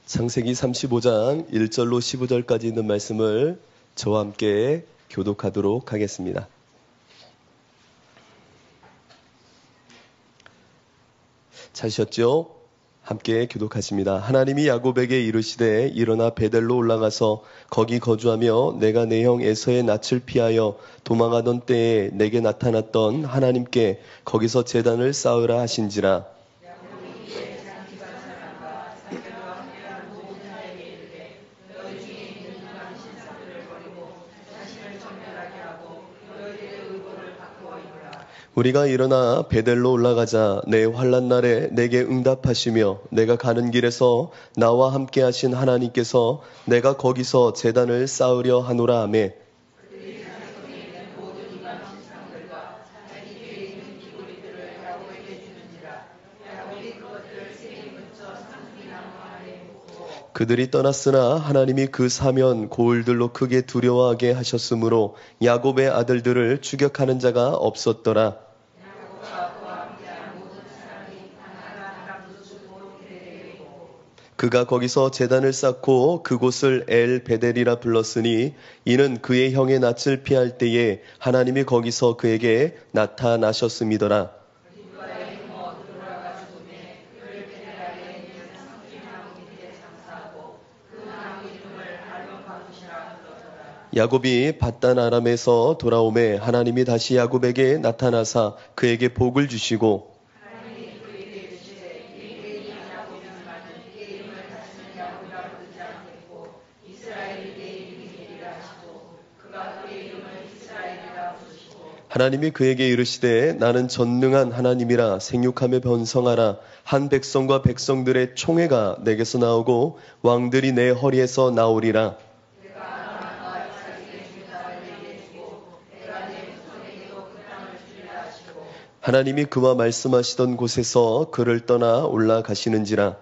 창세기 35장 1절로 15절까지 있는 말씀을 저와 함께 교독하도록 하겠습니다. 찾으셨죠? 함께 교독하십니다. 하나님이 야곱에게 이르시되 일어나 베델로 올라가서 거기 거주하며 내가 내 형 에서의 낯을 피하여 도망하던 때에 내게 나타났던 하나님께 거기서 제단을 쌓으라 하신지라. 우리가 일어나 베델로 올라가자 내 환난 날에 내게 응답하시며 내가 가는 길에서 나와 함께 하신 하나님께서 내가 거기서 제단을 쌓으려 하노라 하며 그들이 떠났으나 하나님이 그 사면 고을들로 크게 두려워하게 하셨으므로 야곱의 아들들을 추격하는 자가 없었더라. 그가 거기서 제단을 쌓고 그곳을 엘 베델이라 불렀으니 이는 그의 형의 낯을 피할 때에 하나님이 거기서 그에게 나타나셨음이더라. 야곱이 밧단 아람에서 돌아오매 하나님이 다시 야곱에게 나타나사 그에게 복을 주시고 하나님이 그에게 이르시되 나는 전능한 하나님이라 생육하며 번성하라. 한 백성과 백성들의 총회가 내게서 나오고 왕들이 내 허리에서 나오리라. 하나님이 그와 말씀하시던 곳에서 그를 떠나 올라가시는지라.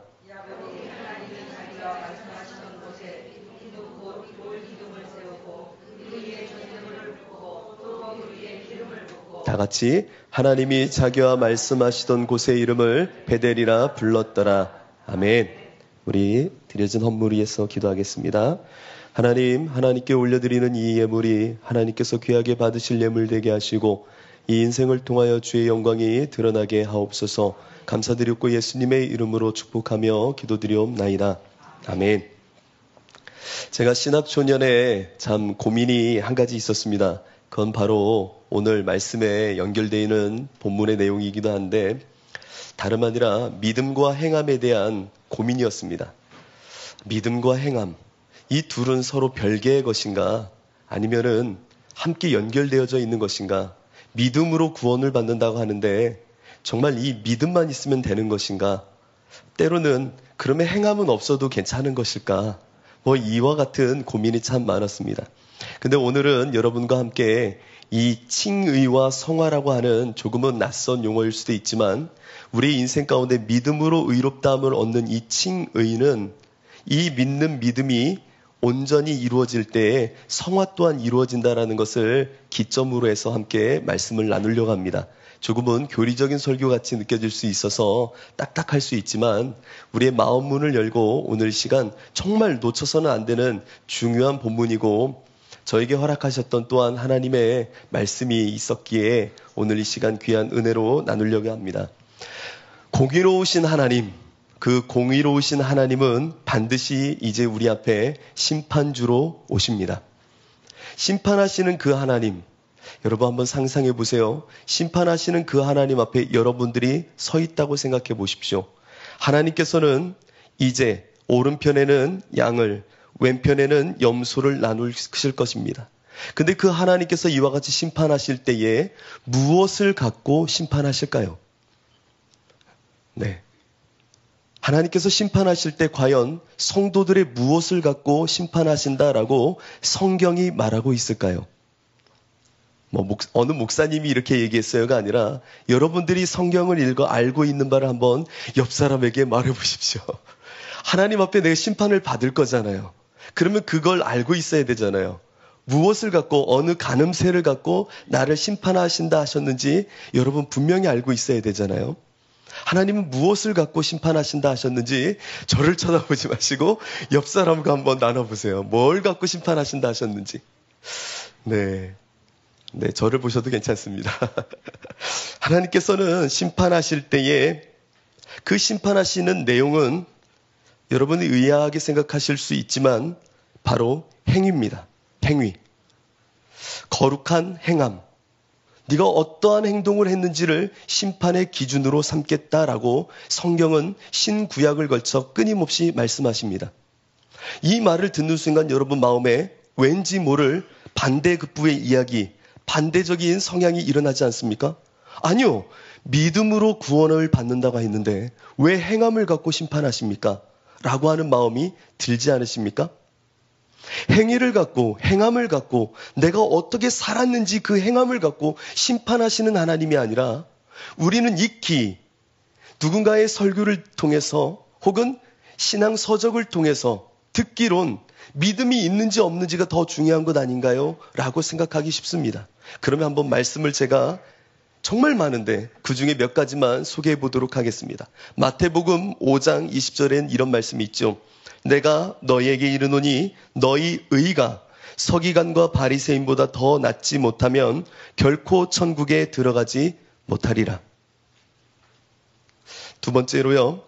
다 같이 하나님이 자기와 말씀하시던 곳의 이름을 베델이라 불렀더라. 아멘. 우리 드려진 헌물 위에서 기도하겠습니다. 하나님, 하나님께 올려드리는 이 예물이 하나님께서 귀하게 받으실 예물 되게 하시고 이 인생을 통하여 주의 영광이 드러나게 하옵소서. 감사드렸고 예수님의 이름으로 축복하며 기도드리옵나이다. 아멘. 제가 신학초년에 참 고민이 한 가지 있었습니다. 그건 바로 오늘 말씀에 연결되어 있는 본문의 내용이기도 한데 다름 아니라 믿음과 행함에 대한 고민이었습니다. 믿음과 행함, 이 둘은 서로 별개의 것인가 아니면은 함께 연결되어져 있는 것인가? 믿음으로 구원을 받는다고 하는데 정말 이 믿음만 있으면 되는 것인가? 때로는 그러면 행함은 없어도 괜찮은 것일까? 이와 같은 고민이 참 많았습니다. 근데 오늘은 여러분과 함께 이 칭의와 성화라고 하는 조금은 낯선 용어일 수도 있지만 우리 인생 가운데 믿음으로 의롭다함을 얻는 이 칭의는 이 믿는 믿음이 온전히 이루어질 때에 성화 또한 이루어진다는 것을 기점으로 해서 함께 말씀을 나누려고 합니다. 조금은 교리적인 설교같이 느껴질 수 있어서 딱딱할 수 있지만 우리의 마음 문을 열고 오늘 시간 정말 놓쳐서는 안 되는 중요한 본문이고 저에게 허락하셨던 또한 하나님의 말씀이 있었기에 오늘 이 시간 귀한 은혜로 나누려고 합니다. 공의로우신 하나님, 그 공의로우신 하나님은 반드시 이제 우리 앞에 심판주로 오십니다. 심판하시는 그 하나님, 여러분 한번 상상해 보세요. 심판하시는 그 하나님 앞에 여러분들이 서 있다고 생각해 보십시오. 하나님께서는 이제 오른편에는 양을, 왼편에는 염소를 나누실 것입니다. 근데 그 하나님께서 이와 같이 심판하실 때에 무엇을 갖고 심판하실까요? 네. 하나님께서 심판하실 때 과연 성도들의 무엇을 갖고 심판하신다라고 성경이 말하고 있을까요? 어느 목사님이 이렇게 얘기했어요가 아니라 여러분들이 성경을 읽어 알고 있는 바를 한번 옆 사람에게 말해 보십시오. 하나님 앞에 내가 심판을 받을 거잖아요. 그러면 그걸 알고 있어야 되잖아요. 무엇을 갖고 어느 간음새를 갖고 나를 심판하신다 하셨는지 여러분 분명히 알고 있어야 되잖아요. 하나님은 무엇을 갖고 심판하신다 하셨는지 저를 쳐다보지 마시고 옆 사람과 한번 나눠보세요. 뭘 갖고 심판하신다 하셨는지. 네, 저를 보셔도 괜찮습니다. 하나님께서는 심판하실 때에 그 심판하시는 내용은 여러분이 의아하게 생각하실 수 있지만 바로 행위입니다. 행위. 거룩한 행함. 네가 어떠한 행동을 했는지를 심판의 기준으로 삼겠다라고 성경은 신구약을 걸쳐 끊임없이 말씀하십니다. 이 말을 듣는 순간 여러분 마음에 왠지 모를 반대급부의 이야기, 반대적인 성향이 일어나지 않습니까? 아니요. 믿음으로 구원을 받는다고 했는데 왜 행함을 갖고 심판하십니까? 라고 하는 마음이 들지 않으십니까? 행위를 갖고, 행함을 갖고, 내가 어떻게 살았는지 그 행함을 갖고 심판하시는 하나님이 아니라 우리는 익히 누군가의 설교를 통해서 혹은 신앙 서적을 통해서 듣기론 믿음이 있는지 없는지가 더 중요한 것 아닌가요? 라고 생각하기 쉽습니다. 그러면 한번 말씀을 제가 정말 많은데 그 중에 몇 가지만 소개해 보도록 하겠습니다. 마태복음 5장 20절엔 이런 말씀이 있죠. 내가 너희에게 이르노니 너희 의가 서기관과 바리새인보다 더 낫지 못하면 결코 천국에 들어가지 못하리라. 두 번째로요.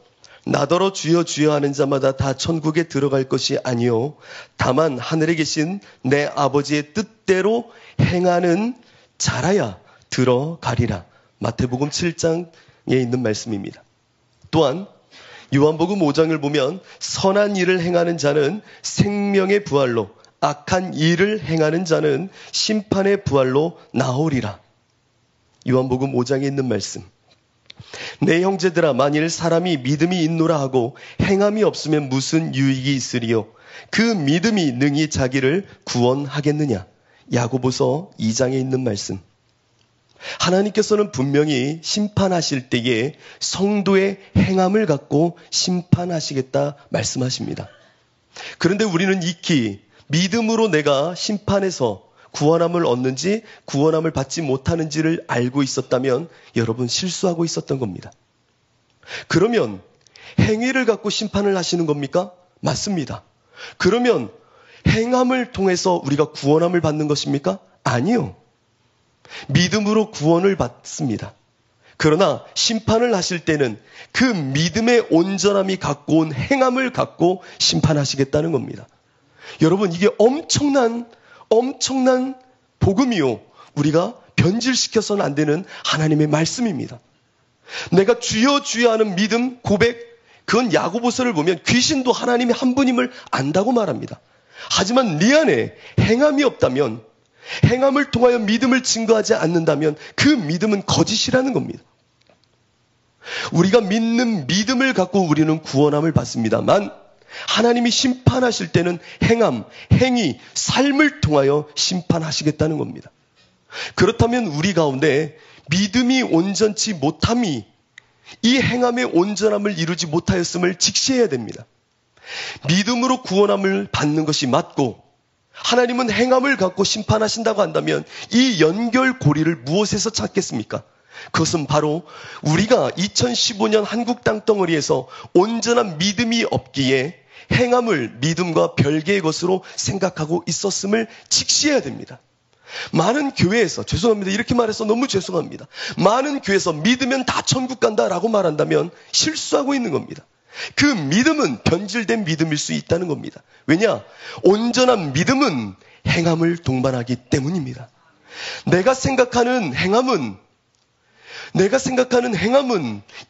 나더러 주여 주여 하는 자마다 다 천국에 들어갈 것이 아니요 다만 하늘에 계신 내 아버지의 뜻대로 행하는 자라야 들어가리라. 마태복음 7장에 있는 말씀입니다. 또한 요한복음 5장을 보면 선한 일을 행하는 자는 생명의 부활로, 악한 일을 행하는 자는 심판의 부활로 나오리라. 요한복음 5장에 있는 말씀. 내 형제들아 만일 사람이 믿음이 있노라 하고 행함이 없으면 무슨 유익이 있으리요? 그 믿음이 능히 자기를 구원하겠느냐? 야고보서 2장에 있는 말씀. 하나님께서는 분명히 심판하실 때에 성도의 행함을 갖고 심판하시겠다 말씀하십니다. 그런데 우리는 익히 믿음으로 내가 심판에서 구원함을 얻는지 구원함을 받지 못하는지를 알고 있었다면 여러분 실수하고 있었던 겁니다. 그러면 행위를 갖고 심판을 하시는 겁니까? 맞습니다. 그러면 행함을 통해서 우리가 구원함을 받는 것입니까? 아니요. 믿음으로 구원을 받습니다. 그러나 심판을 하실 때는 그 믿음의 온전함이 갖고 온 행함을 갖고 심판하시겠다는 겁니다. 여러분 이게 엄청난 복음이요. 우리가 변질시켜서는 안 되는 하나님의 말씀입니다. 내가 주여 주여 하는 믿음 고백, 그건 야고보서를 보면 귀신도 하나님의 한 분임을 안다고 말합니다. 하지만 네 안에 행함이 없다면, 행함을 통하여 믿음을 증거하지 않는다면 그 믿음은 거짓이라는 겁니다. 우리가 믿는 믿음을 갖고 우리는 구원함을 받습니다만 하나님이 심판하실 때는 행함, 행위, 삶을 통하여 심판하시겠다는 겁니다. 그렇다면 우리 가운데 믿음이 온전치 못함이 이 행함의 온전함을 이루지 못하였음을 직시해야 됩니다. 믿음으로 구원함을 받는 것이 맞고 하나님은 행함을 갖고 심판하신다고 한다면 이 연결고리를 무엇에서 찾겠습니까? 그것은 바로 우리가 2015년 한국 땅덩어리에서 온전한 믿음이 없기에 행함을 믿음과 별개의 것으로 생각하고 있었음을 직시해야 됩니다. 많은 교회에서, 죄송합니다. 이렇게 말해서 너무 죄송합니다. 많은 교회에서 믿으면 다 천국 간다라고 말한다면 실수하고 있는 겁니다. 그 믿음은 변질된 믿음일 수 있다는 겁니다. 왜냐? 온전한 믿음은 행함을 동반하기 때문입니다. 내가 생각하는 행함은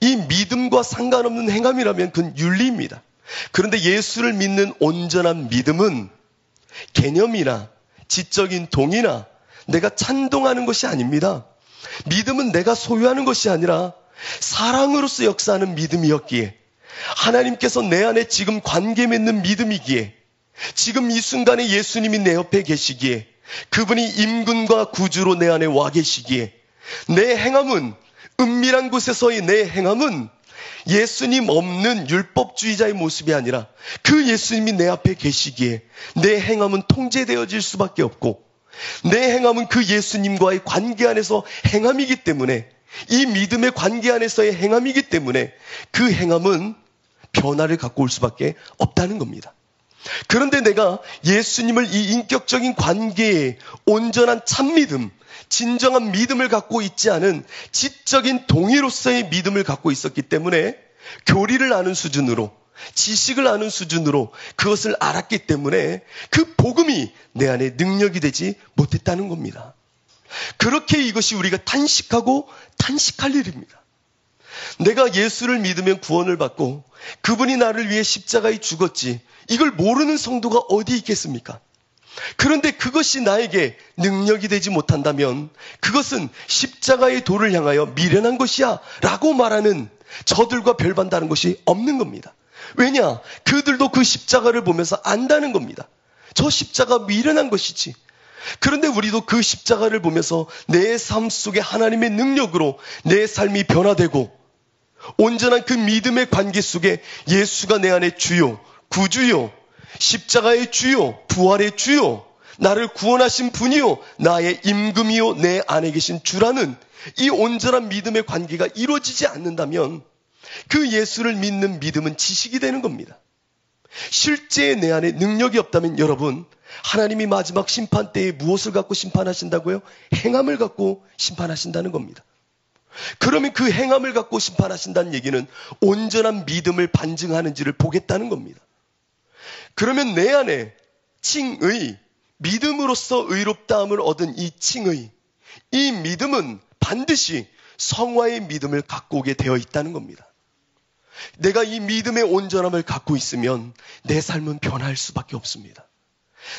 이 믿음과 상관없는 행함이라면 그건 윤리입니다. 그런데 예수를 믿는 온전한 믿음은 개념이나 지적인 동의나 내가 찬동하는 것이 아닙니다. 믿음은 내가 소유하는 것이 아니라 사랑으로서 역사하는 믿음이었기에, 하나님께서 내 안에 지금 관계 맺는 믿음이기에, 지금 이 순간에 예수님이 내 옆에 계시기에, 그분이 임금과 구주로 내 안에 와 계시기에, 내 행함은, 은밀한 곳에서의 내 행함은 예수님 없는 율법주의자의 모습이 아니라 그 예수님이 내 앞에 계시기에 내 행함은 통제되어질 수밖에 없고, 내 행함은 그 예수님과의 관계 안에서 행함이기 때문에 이 믿음의 관계 안에서의 행함이기 때문에 그 행함은 변화를 갖고 올 수밖에 없다는 겁니다. 그런데 내가 예수님을 이 인격적인 관계에 온전한 참믿음, 진정한 믿음을 갖고 있지 않은 지적인 동의로서의 믿음을 갖고 있었기 때문에 교리를 아는 수준으로, 지식을 아는 수준으로 그것을 알았기 때문에 그 복음이 내 안에 능력이 되지 못했다는 겁니다. 그렇게 이것이 우리가 탄식할 일입니다. 내가 예수를 믿으면 구원을 받고 그분이 나를 위해 십자가에 죽었지, 이걸 모르는 성도가 어디 있겠습니까? 그런데 그것이 나에게 능력이 되지 못한다면 그것은 십자가의 도를 향하여 미련한 것이야 라고 말하는 저들과 별반 다른 것이 없는 겁니다. 왜냐? 그들도 그 십자가를 보면서 안다는 겁니다. 저 십자가 미련한 것이지. 그런데 우리도 그 십자가를 보면서 내 삶 속에 하나님의 능력으로 내 삶이 변화되고 온전한 그 믿음의 관계 속에 예수가 내 안에 주요, 구주요, 십자가의 주요, 부활의 주요, 나를 구원하신 분이요, 나의 임금이요, 내 안에 계신 주라는 이 온전한 믿음의 관계가 이루어지지 않는다면 그 예수를 믿는 믿음은 지식이 되는 겁니다. 실제 내 안에 능력이 없다면 여러분, 하나님이 마지막 심판 때에 무엇을 갖고 심판하신다고요? 행함을 갖고 심판하신다는 겁니다. 그러면 그 행함을 갖고 심판하신다는 얘기는 온전한 믿음을 반증하는지를 보겠다는 겁니다. 그러면 내 안에 칭의, 믿음으로써 의롭다함을 얻은 이 칭의, 이 믿음은 반드시 성화의 믿음을 갖고 오게 되어 있다는 겁니다. 내가 이 믿음의 온전함을 갖고 있으면 내 삶은 변할 수밖에 없습니다.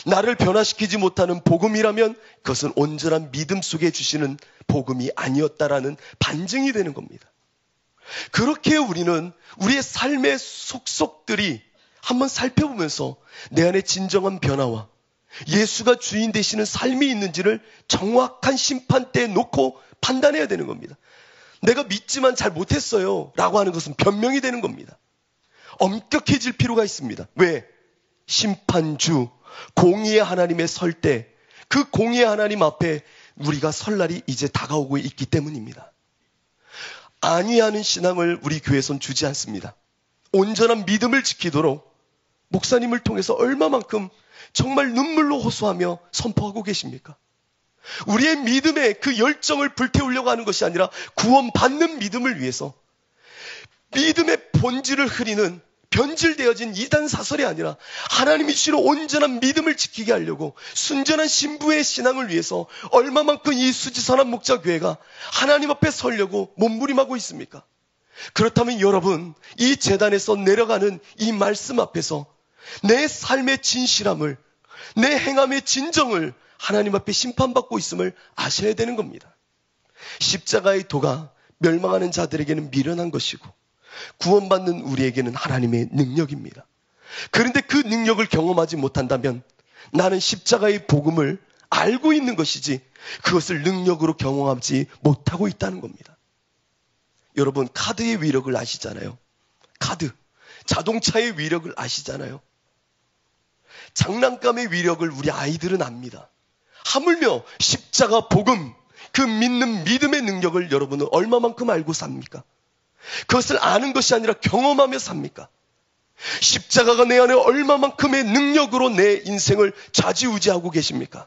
나를 변화시키지 못하는 복음이라면 그것은 온전한 믿음 속에 주시는 복음이 아니었다라는 반증이 되는 겁니다. 그렇게 우리는 우리의 삶의 속속들이 한번 살펴보면서 내 안에 진정한 변화와 예수가 주인 되시는 삶이 있는지를 정확한 심판대에 놓고 판단해야 되는 겁니다. 내가 믿지만 잘 못했어요 라고 하는 것은 변명이 되는 겁니다. 엄격해질 필요가 있습니다. 왜? 심판주, 공의의 하나님의 설 때, 그 공의의 하나님 앞에 우리가 설 날이 이제 다가오고 있기 때문입니다. 아니하는 신앙을 우리 교회에선 주지 않습니다. 온전한 믿음을 지키도록 목사님을 통해서 얼마만큼 정말 눈물로 호소하며 선포하고 계십니까? 우리의 믿음의 그 열정을 불태우려고 하는 것이 아니라 구원받는 믿음을 위해서 믿음의 본질을 흐리는 변질되어진 이단 사설이 아니라 하나님이 주시는 온전한 믿음을 지키게 하려고 순전한 신부의 신앙을 위해서 얼마만큼 이 수지선한 목자교회가 하나님 앞에 서려고 몸부림하고 있습니까? 그렇다면 여러분, 이 제단에서 내려가는 이 말씀 앞에서 내 삶의 진실함을, 내 행함의 진정을 하나님 앞에 심판받고 있음을 아셔야 되는 겁니다. 십자가의 도가 멸망하는 자들에게는 미련한 것이고 구원받는 우리에게는 하나님의 능력입니다. 그런데 그 능력을 경험하지 못한다면 나는 십자가의 복음을 알고 있는 것이지 그것을 능력으로 경험하지 못하고 있다는 겁니다. 여러분, 카드의 위력을 아시잖아요. 카드, 자동차의 위력을 아시잖아요. 장난감의 위력을 우리 아이들은 압니다. 하물며 십자가 복음, 그 믿는 믿음의 능력을 여러분은 얼마만큼 알고 삽니까? 그것을 아는 것이 아니라 경험하며 삽니까? 십자가가 내 안에 얼마만큼의 능력으로 내 인생을 좌지우지하고 계십니까?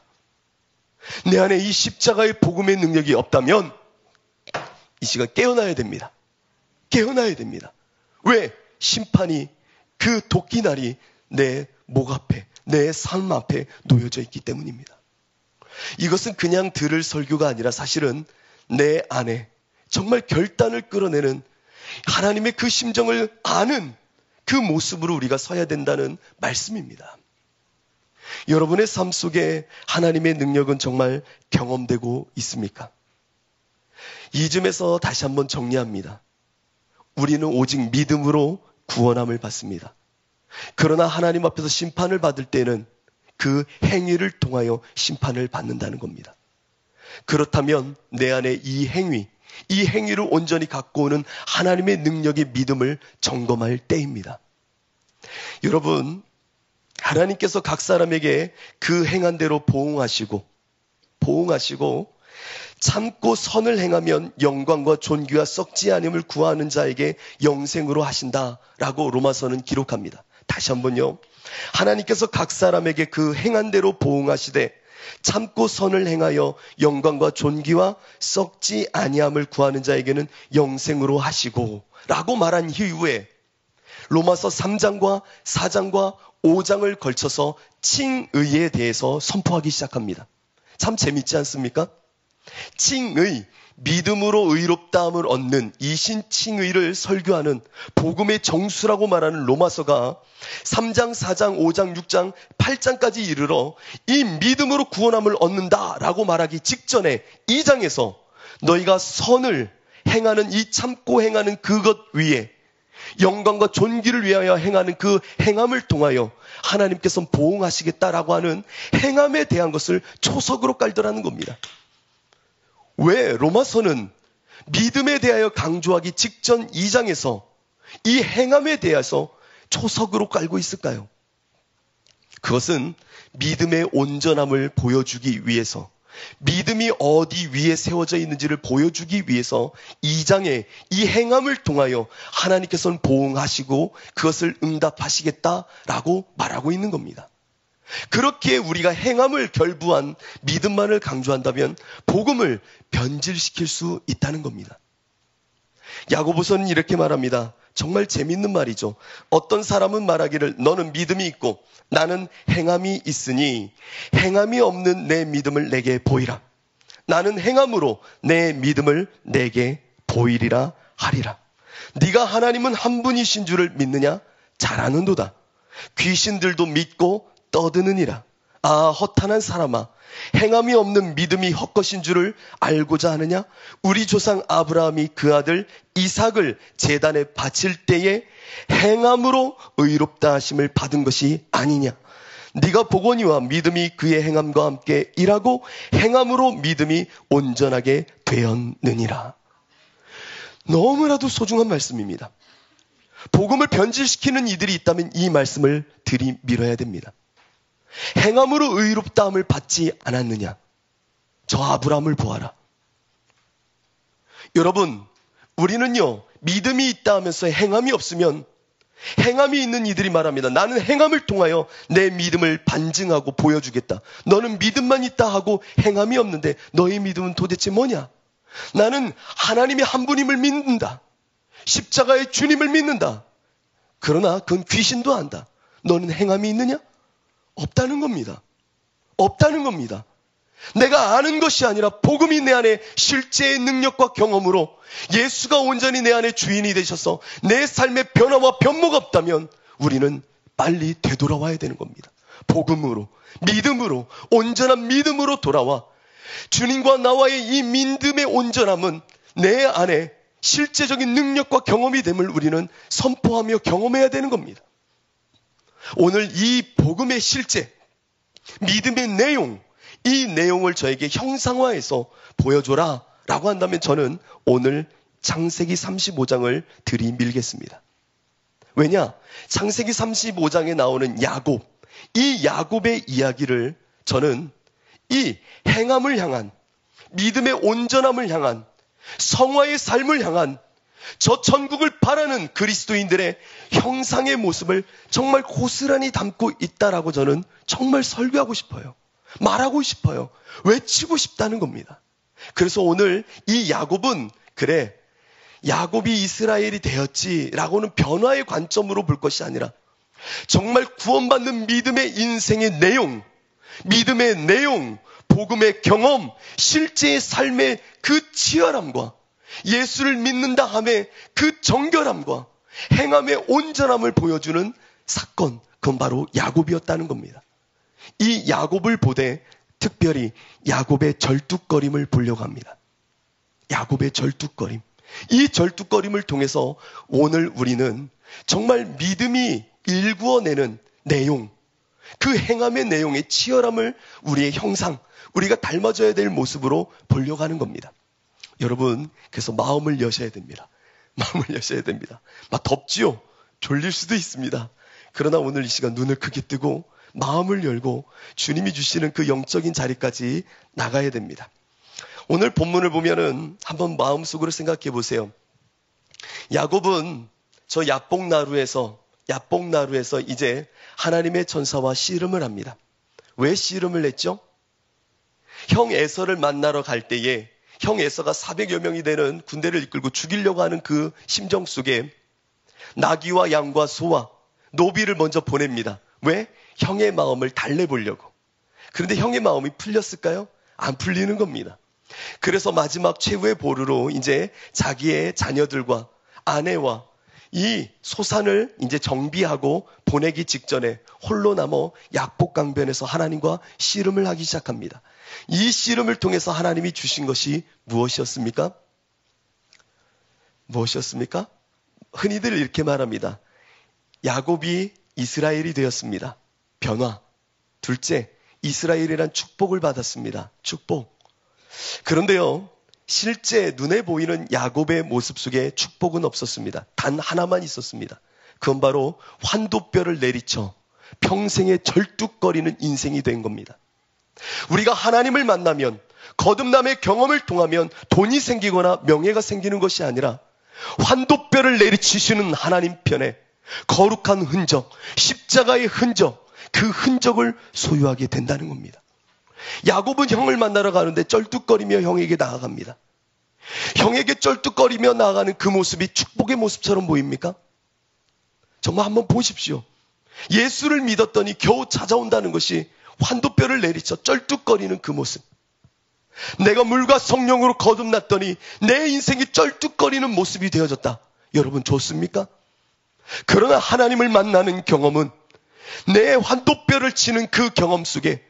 내 안에 이 십자가의 복음의 능력이 없다면 이 시간 깨어나야 됩니다. 깨어나야 됩니다. 왜? 심판이, 그 도끼날이 내 목 앞에, 내 삶 앞에 놓여져 있기 때문입니다. 이것은 그냥 들을 설교가 아니라 사실은 내 안에 정말 결단을 끌어내는 하나님의 그 심정을 아는 그 모습으로 우리가 서야 된다는 말씀입니다. 여러분의 삶 속에 하나님의 능력은 정말 경험되고 있습니까? 이쯤에서 다시 한번 정리합니다. 우리는 오직 믿음으로 구원함을 받습니다. 그러나 하나님 앞에서 심판을 받을 때는 그 행위를 통하여 심판을 받는다는 겁니다. 그렇다면 내 안에 이 행위를 온전히 갖고 오는 하나님의 능력의 믿음을 점검할 때입니다. 여러분, 하나님께서 각 사람에게 그 행한 대로 보응하시고 참고 선을 행하면 영광과 존귀와 썩지 않음을 구하는 자에게 영생으로 하신다라고 로마서는 기록합니다. 다시 한번요. 하나님께서 각 사람에게 그 행한 대로 보응하시되 참고 선을 행하여 영광과 존귀와 썩지 아니함을 구하는 자에게는 영생으로 하시고 라고 말한 이후에 로마서 3장과 4장과 5장을 걸쳐서 칭의에 대해서 선포하기 시작합니다. 참 재밌지 않습니까? 칭의, 믿음으로 의롭다함을 얻는 이신 칭의를 설교하는 복음의 정수라고 말하는 로마서가 3장, 4장, 5장, 6장, 8장까지 이르러 이 믿음으로 구원함을 얻는다라고 말하기 직전에 2장에서 너희가 선을 행하는 이 참고 행하는 그것 위에 영광과 존귀를 위하여 행하는 그 행함을 통하여 하나님께서 보응하시겠다라고 하는 행함에 대한 것을 초석으로 깔더라는 겁니다. 왜 로마서는 믿음에 대하여 강조하기 직전 2장에서 이 행함에 대해서 초석으로 깔고 있을까요? 그것은 믿음의 온전함을 보여주기 위해서, 믿음이 어디 위에 세워져 있는지를 보여주기 위해서 2장에 이 행함을 통하여 하나님께서는 보응하시고 그것을 응답하시겠다라고 말하고 있는 겁니다. 그렇게 우리가 행함을 결부한 믿음만을 강조한다면 복음을 변질시킬 수 있다는 겁니다. 야고보서는 이렇게 말합니다. 정말 재밌는 말이죠. 어떤 사람은 말하기를 너는 믿음이 있고 나는 행함이 있으니 행함이 없는 내 믿음을 내게 보이라. 나는 행함으로 내 믿음을 내게 보이리라 하리라. 네가 하나님은 한 분이신 줄을 믿느냐? 잘 아는도다. 귀신들도 믿고 떠드느니라. 아, 허탄한 사람아, 행함이 없는 믿음이 헛것인 줄을 알고자 하느냐? 우리 조상 아브라함이 그 아들 이삭을 제단에 바칠 때에 행함으로 의롭다 하심을 받은 것이 아니냐? 네가 보거니와 믿음이 그의 행함과 함께 일하고 행함으로 믿음이 온전하게 되었느니라. 너무나도 소중한 말씀입니다. 복음을 변질시키는 이들이 있다면 이 말씀을 들이밀어야 됩니다. 행함으로 의롭다함을 받지 않았느냐? 저 아브라함을 보아라. 여러분, 우리는요, 믿음이 있다 하면서 행함이 없으면 행함이 있는 이들이 말합니다. 나는 행함을 통하여 내 믿음을 반증하고 보여주겠다. 너는 믿음만 있다 하고 행함이 없는데 너의 믿음은 도대체 뭐냐? 나는 하나님의 한 분임을 믿는다. 십자가의 주님을 믿는다. 그러나 그건 귀신도 안다. 너는 행함이 있느냐? 없다는 겁니다. 없다는 겁니다. 내가 아는 것이 아니라 복음이 내 안에 실제의 능력과 경험으로 예수가 온전히 내 안에 주인이 되셔서 내 삶의 변화와 변모가 없다면 우리는 빨리 되돌아와야 되는 겁니다. 복음으로, 믿음으로, 온전한 믿음으로 돌아와 주님과 나와의 이 믿음의 온전함은 내 안에 실제적인 능력과 경험이 됨을 우리는 선포하며 경험해야 되는 겁니다. 오늘 이 복음의 실제, 믿음의 내용, 이 내용을 저에게 형상화해서 보여줘라 라고 한다면 저는 오늘 창세기 35장을 들이밀겠습니다. 왜냐? 창세기 35장에 나오는 야곱, 이 야곱의 이야기를 저는 이 행함을 향한, 믿음의 온전함을 향한, 성화의 삶을 향한 저 천국을 바라는 그리스도인들의 형상의 모습을 정말 고스란히 담고 있다라고 저는 정말 설교하고 싶어요. 말하고 싶어요. 외치고 싶다는 겁니다. 그래서 오늘 이 야곱은 그래, 야곱이 이스라엘이 되었지라고는 변화의 관점으로 볼 것이 아니라 정말 구원받는 믿음의 인생의 내용, 믿음의 내용, 복음의 경험, 실제의 삶의 그 치열함과 예수를 믿는다 함의 그 정결함과 행함의 온전함을 보여주는 사건, 그건 바로 야곱이었다는 겁니다. 이 야곱을 보되 특별히 야곱의 절뚝거림을 보려고 합니다. 야곱의 절뚝거림. 이 절뚝거림을 통해서 오늘 우리는 정말 믿음이 일구어내는 내용, 그 행함의 내용의 치열함을 우리의 형상, 우리가 닮아져야 될 모습으로 보려고 하는 겁니다. 여러분, 그래서 마음을 여셔야 됩니다. 마음을 여셔야 됩니다. 막 덥지요? 졸릴 수도 있습니다. 그러나 오늘 이 시간 눈을 크게 뜨고 마음을 열고 주님이 주시는 그 영적인 자리까지 나가야 됩니다. 오늘 본문을 보면은 한번 마음속으로 생각해 보세요. 야곱은 저 야복나루에서 이제 하나님의 전사와 씨름을 합니다. 왜 씨름을 했죠? 형 에서를 만나러 갈 때에 형 에서가 400여 명이 되는 군대를 이끌고 죽이려고 하는 그 심정 속에 나귀와 양과 소와 노비를 먼저 보냅니다. 왜? 형의 마음을 달래보려고. 그런데 형의 마음이 풀렸을까요? 안 풀리는 겁니다. 그래서 마지막 최후의 보루로 이제 자기의 자녀들과 아내와 이 소산을 이제 정비하고 보내기 직전에 홀로 남아 약복강변에서 하나님과 씨름을 하기 시작합니다. 이 씨름을 통해서 하나님이 주신 것이 무엇이었습니까? 흔히들 이렇게 말합니다. 야곱이 이스라엘이 되었습니다. 변화. 둘째, 이스라엘이란 축복을 받았습니다. 축복. 그런데요, 실제 눈에 보이는 야곱의 모습 속에 축복은 없었습니다. 단 하나만 있었습니다. 그건 바로 환도뼈를 내리쳐 평생에 절뚝거리는 인생이 된 겁니다. 우리가 하나님을 만나면, 거듭남의 경험을 통하면 돈이 생기거나 명예가 생기는 것이 아니라 환도뼈를 내리치시는 하나님 편에 거룩한 흔적, 십자가의 흔적, 그 흔적을 소유하게 된다는 겁니다. 야곱은 형을 만나러 가는데 쩔뚝거리며 형에게 나아갑니다. 형에게 쩔뚝거리며 나아가는 그 모습이 축복의 모습처럼 보입니까? 정말 한번 보십시오. 예수를 믿었더니 겨우 찾아온다는 것이 환도뼈를 내리쳐 쩔뚝거리는 그 모습. 내가 물과 성령으로 거듭났더니 내 인생이 쩔뚝거리는 모습이 되어졌다. 여러분 좋습니까? 그러나 하나님을 만나는 경험은 내 환도뼈를 치는 그 경험 속에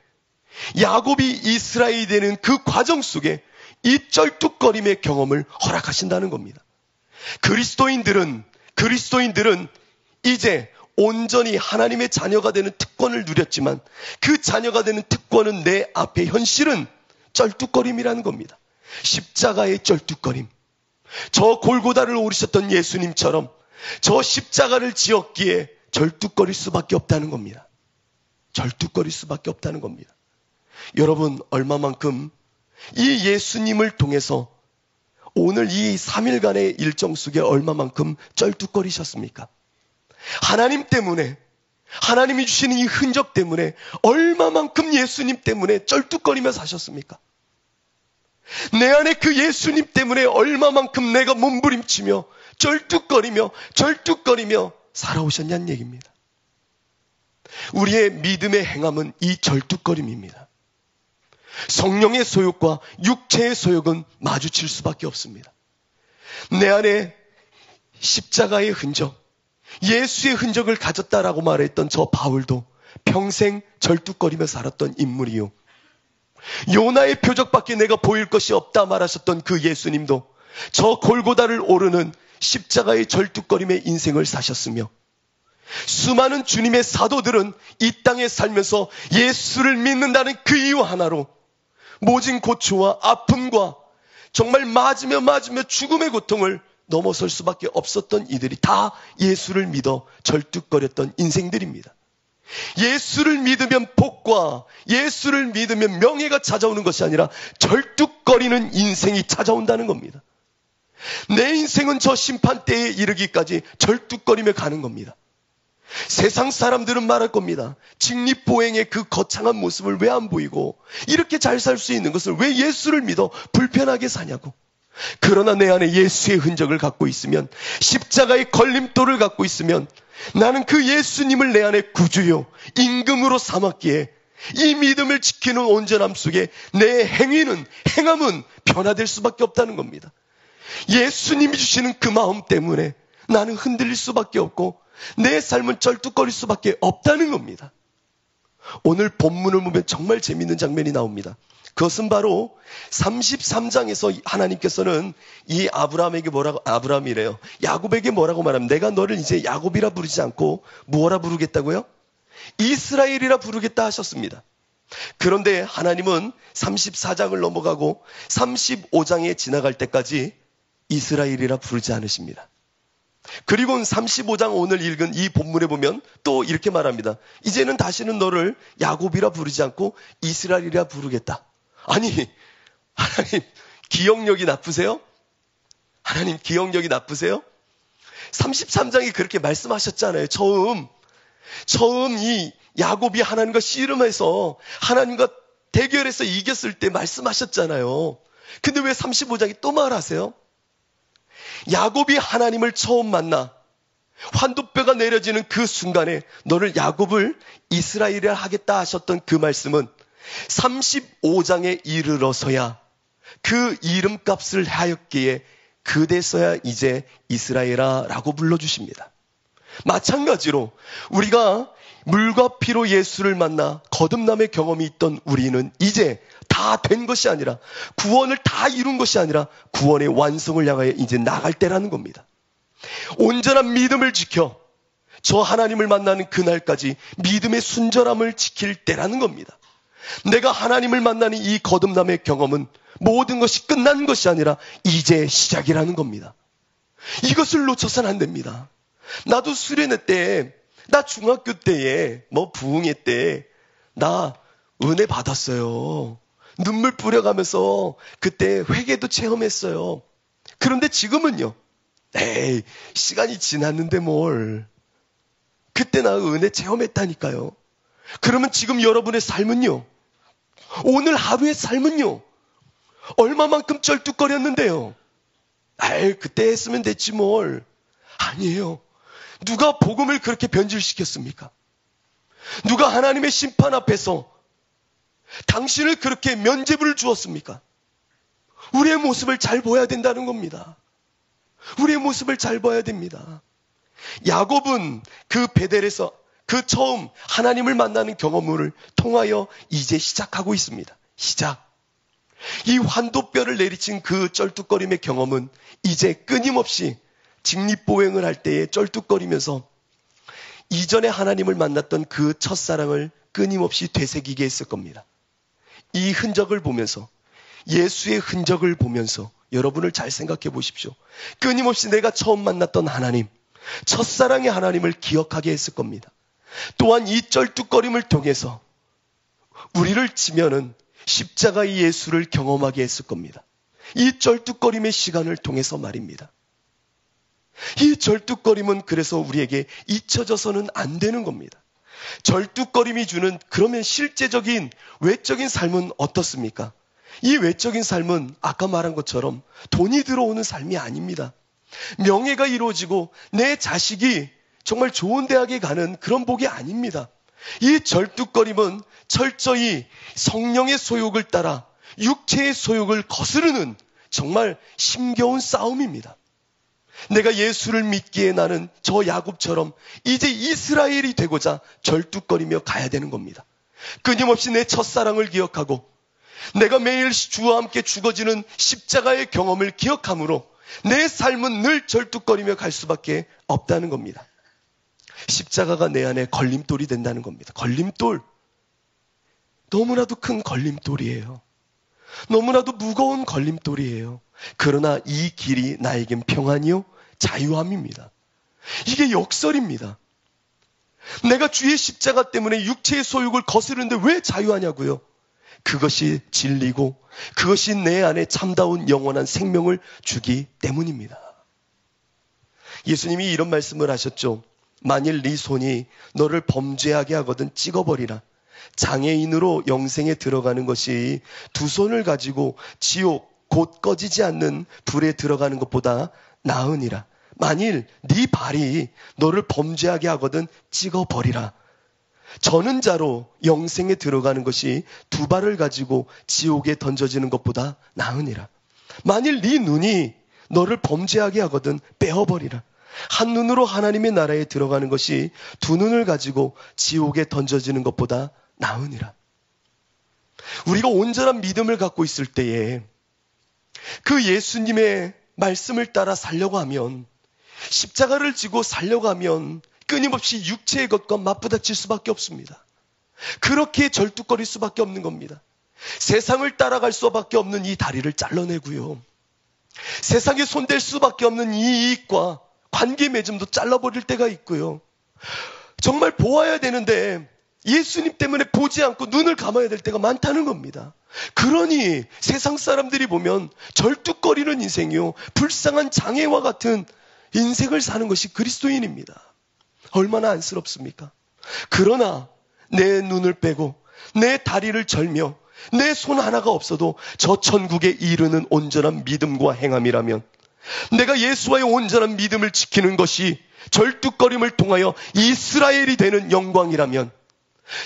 야곱이 이스라엘이 되는 그 과정 속에 이 쩔뚝거림의 경험을 허락하신다는 겁니다. 그리스도인들은 이제 온전히 하나님의 자녀가 되는 특권을 누렸지만 그 자녀가 되는 특권은 내 앞에 현실은 쩔뚝거림이라는 겁니다. 십자가의 쩔뚝거림. 저 골고다를 오르셨던 예수님처럼 저 십자가를 지었기에 절뚝거릴 수밖에 없다는 겁니다. 절뚝거릴 수밖에 없다는 겁니다. 여러분 얼마만큼 이 예수님을 통해서 오늘 이 3일간의 일정 속에 얼마만큼 쩔뚝거리셨습니까? 하나님 때문에, 하나님이 주시는 이 흔적 때문에 얼마만큼 예수님 때문에 쩔뚝거리며 사셨습니까? 내 안에 그 예수님 때문에 얼마만큼 내가 몸부림치며 쩔뚝거리며 살아오셨냐는 얘기입니다. 우리의 믿음의 행함은 이 절뚝거림입니다. 성령의 소욕과 육체의 소욕은 마주칠 수밖에 없습니다. 내 안에 십자가의 흔적, 예수의 흔적을 가졌다라고 말했던 저 바울도 평생 절뚝거리며 살았던 인물이요. 요나의 표적밖에 내가 보일 것이 없다 말하셨던 그 예수님도 저 골고다를 오르는 십자가의 절뚝거림의 인생을 사셨으며, 수많은 주님의 사도들은 이 땅에 살면서 예수를 믿는다는 그 이유 하나로 모진 고초와 아픔과 정말 맞으며 죽음의 고통을 넘어설 수밖에 없었던 이들이 다 예수를 믿어 절뚝거렸던 인생들입니다. 예수를 믿으면 복과 예수를 믿으면 명예가 찾아오는 것이 아니라 절뚝거리는 인생이 찾아온다는 겁니다. 내 인생은 저 심판대에 이르기까지 절뚝거리며 가는 겁니다. 세상 사람들은 말할 겁니다. 직립보행의 그 거창한 모습을 왜 안 보이고 이렇게 잘 살 수 있는 것을 왜 예수를 믿어 불편하게 사냐고. 그러나 내 안에 예수의 흔적을 갖고 있으면, 십자가의 걸림돌을 갖고 있으면 나는 그 예수님을 내 안에 구주요 임금으로 삼았기에 이 믿음을 지키는 온전함 속에 내 행함은 변화될 수밖에 없다는 겁니다. 예수님이 주시는 그 마음 때문에 나는 흔들릴 수밖에 없고 내 삶은 쩔뚝거릴 수밖에 없다는 겁니다. 오늘 본문을 보면 정말 재미있는 장면이 나옵니다. 그것은 바로 33장에서 하나님께서는 이 아브라함이래요. 야곱에게 뭐라고 말하면, 내가 너를 이제 야곱이라 부르지 않고 무엇라 부르겠다고요? 이스라엘이라 부르겠다 하셨습니다. 그런데 하나님은 34장을 넘어가고 35장에 지나갈 때까지 이스라엘이라 부르지 않으십니다. 그리고 35장 오늘 읽은 이 본문에 보면 또 이렇게 말합니다. 이제는 다시는 너를 야곱이라 부르지 않고 이스라엘이라 부르겠다. 아니, 하나님, 기억력이 나쁘세요? 하나님 기억력이 나쁘세요? 33장이 그렇게 말씀하셨잖아요. 처음 이 야곱이 하나님과 씨름해서 하나님과 대결해서 이겼을 때 말씀하셨잖아요. 근데 왜 35장이 또 말하세요? 야곱이 하나님을 처음 만나 환도뼈가 내려지는 그 순간에 너를 야곱을 이스라엘이라 하겠다 하셨던 그 말씀은 35장에 이르러서야 그 이름값을 하였기에 그대서야 이제 이스라엘아 라고 불러주십니다. 마찬가지로 우리가 물과 피로 예수를 만나 거듭남의 경험이 있던 우리는 이제 다 된 것이 아니라 구원을 다 이룬 것이 아니라 구원의 완성을 향하여 이제 나갈 때라는 겁니다. 온전한 믿음을 지켜 저 하나님을 만나는 그날까지 믿음의 순전함을 지킬 때라는 겁니다. 내가 하나님을 만나는 이 거듭남의 경험은 모든 것이 끝난 것이 아니라 이제 시작이라는 겁니다. 이것을 놓쳐서는 안 됩니다. 나도 수련회 때, 나 중학교 때에, 부흥회 때, 나 은혜 받았어요. 눈물 뿌려가면서 그때 회개도 체험했어요. 그런데 지금은요, 에이, 시간이 지났는데 뭘. 그때 나 은혜 체험했다니까요. 그러면 지금 여러분의 삶은요, 오늘 하루의 삶은요, 얼마만큼 쩔뚝거렸는데요. 아이, 그때 했으면 됐지 뭘. 아니에요. 누가 복음을 그렇게 변질시켰습니까? 누가 하나님의 심판 앞에서 당신을 그렇게 면죄부를 주었습니까? 우리의 모습을 잘 보아야 된다는 겁니다. 우리의 모습을 잘 봐야 됩니다. 야곱은 그 베델에서 그 처음 하나님을 만나는 경험을 통하여 이제 시작하고 있습니다. 시작. 이 환도뼈를 내리친 그 쩔뚝거림의 경험은 이제 끊임없이 직립보행을 할 때에 쩔뚝거리면서 이전에 하나님을 만났던 그 첫사랑을 끊임없이 되새기게 했을 겁니다. 이 흔적을 보면서, 예수의 흔적을 보면서 여러분을 잘 생각해 보십시오. 끊임없이 내가 처음 만났던 하나님, 첫사랑의 하나님을 기억하게 했을 겁니다. 또한 이 쩔뚝거림을 통해서 우리를 치면은 십자가의 예수를 경험하게 했을 겁니다. 이 쩔뚝거림의 시간을 통해서 말입니다. 이 절뚝거림은 그래서 우리에게 잊혀져서는 안 되는 겁니다. 절뚝거림이 주는 그러면 실제적인 외적인 삶은 어떻습니까? 이 외적인 삶은 아까 말한 것처럼 돈이 들어오는 삶이 아닙니다. 명예가 이루어지고 내 자식이 정말 좋은 대학에 가는 그런 복이 아닙니다. 이 절뚝거림은 철저히 성령의 소욕을 따라 육체의 소욕을 거스르는 정말 힘겨운 싸움입니다. 내가 예수를 믿기에 나는 저 야곱처럼 이제 이스라엘이 되고자 절뚝거리며 가야 되는 겁니다. 끊임없이 내 첫사랑을 기억하고 내가 매일 주와 함께 죽어지는 십자가의 경험을 기억함으로 내 삶은 늘 절뚝거리며 갈 수밖에 없다는 겁니다. 십자가가 내 안에 걸림돌이 된다는 겁니다. 걸림돌. 너무나도 큰 걸림돌이에요. 너무나도 무거운 걸림돌이에요. 그러나 이 길이 나에겐 평안이요 자유함입니다. 이게 역설입니다. 내가 주의 십자가 때문에 육체의 소욕을 거스르는데 왜 자유하냐고요? 그것이 진리고 그것이 내 안에 참다운 영원한 생명을 주기 때문입니다. 예수님이 이런 말씀을 하셨죠. 만일 네 손이 너를 범죄하게 하거든 찍어버리라. 장애인으로 영생에 들어가는 것이 두 손을 가지고 지옥 곧 꺼지지 않는 불에 들어가는 것보다 나으니라. 만일 네 발이 너를 범죄하게 하거든 찍어버리라. 저는 자로 영생에 들어가는 것이 두 발을 가지고 지옥에 던져지는 것보다 나으니라. 만일 네 눈이 너를 범죄하게 하거든 빼어버리라. 한 눈으로 하나님의 나라에 들어가는 것이 두 눈을 가지고 지옥에 던져지는 것보다 나으니라. 우리가 온전한 믿음을 갖고 있을 때에 그 예수님의 말씀을 따라 살려고 하면, 십자가를 지고 살려고 하면 끊임없이 육체의 것과 맞부닥칠 수밖에 없습니다. 그렇게 절뚝거릴 수밖에 없는 겁니다. 세상을 따라갈 수밖에 없는 이 다리를 잘라내고요. 세상에 손댈 수밖에 없는 이 이익과 관계 맺음도 잘라버릴 때가 있고요. 정말 보아야 되는데 예수님 때문에 보지 않고 눈을 감아야 될 때가 많다는 겁니다. 그러니 세상 사람들이 보면 절뚝거리는 인생이요, 불쌍한 장애와 같은 인생을 사는 것이 그리스도인입니다. 얼마나 안쓰럽습니까? 그러나 내 눈을 빼고 내 다리를 절며 내 손 하나가 없어도 저 천국에 이르는 온전한 믿음과 행함이라면, 내가 예수와의 온전한 믿음을 지키는 것이 절뚝거림을 통하여 이스라엘이 되는 영광이라면,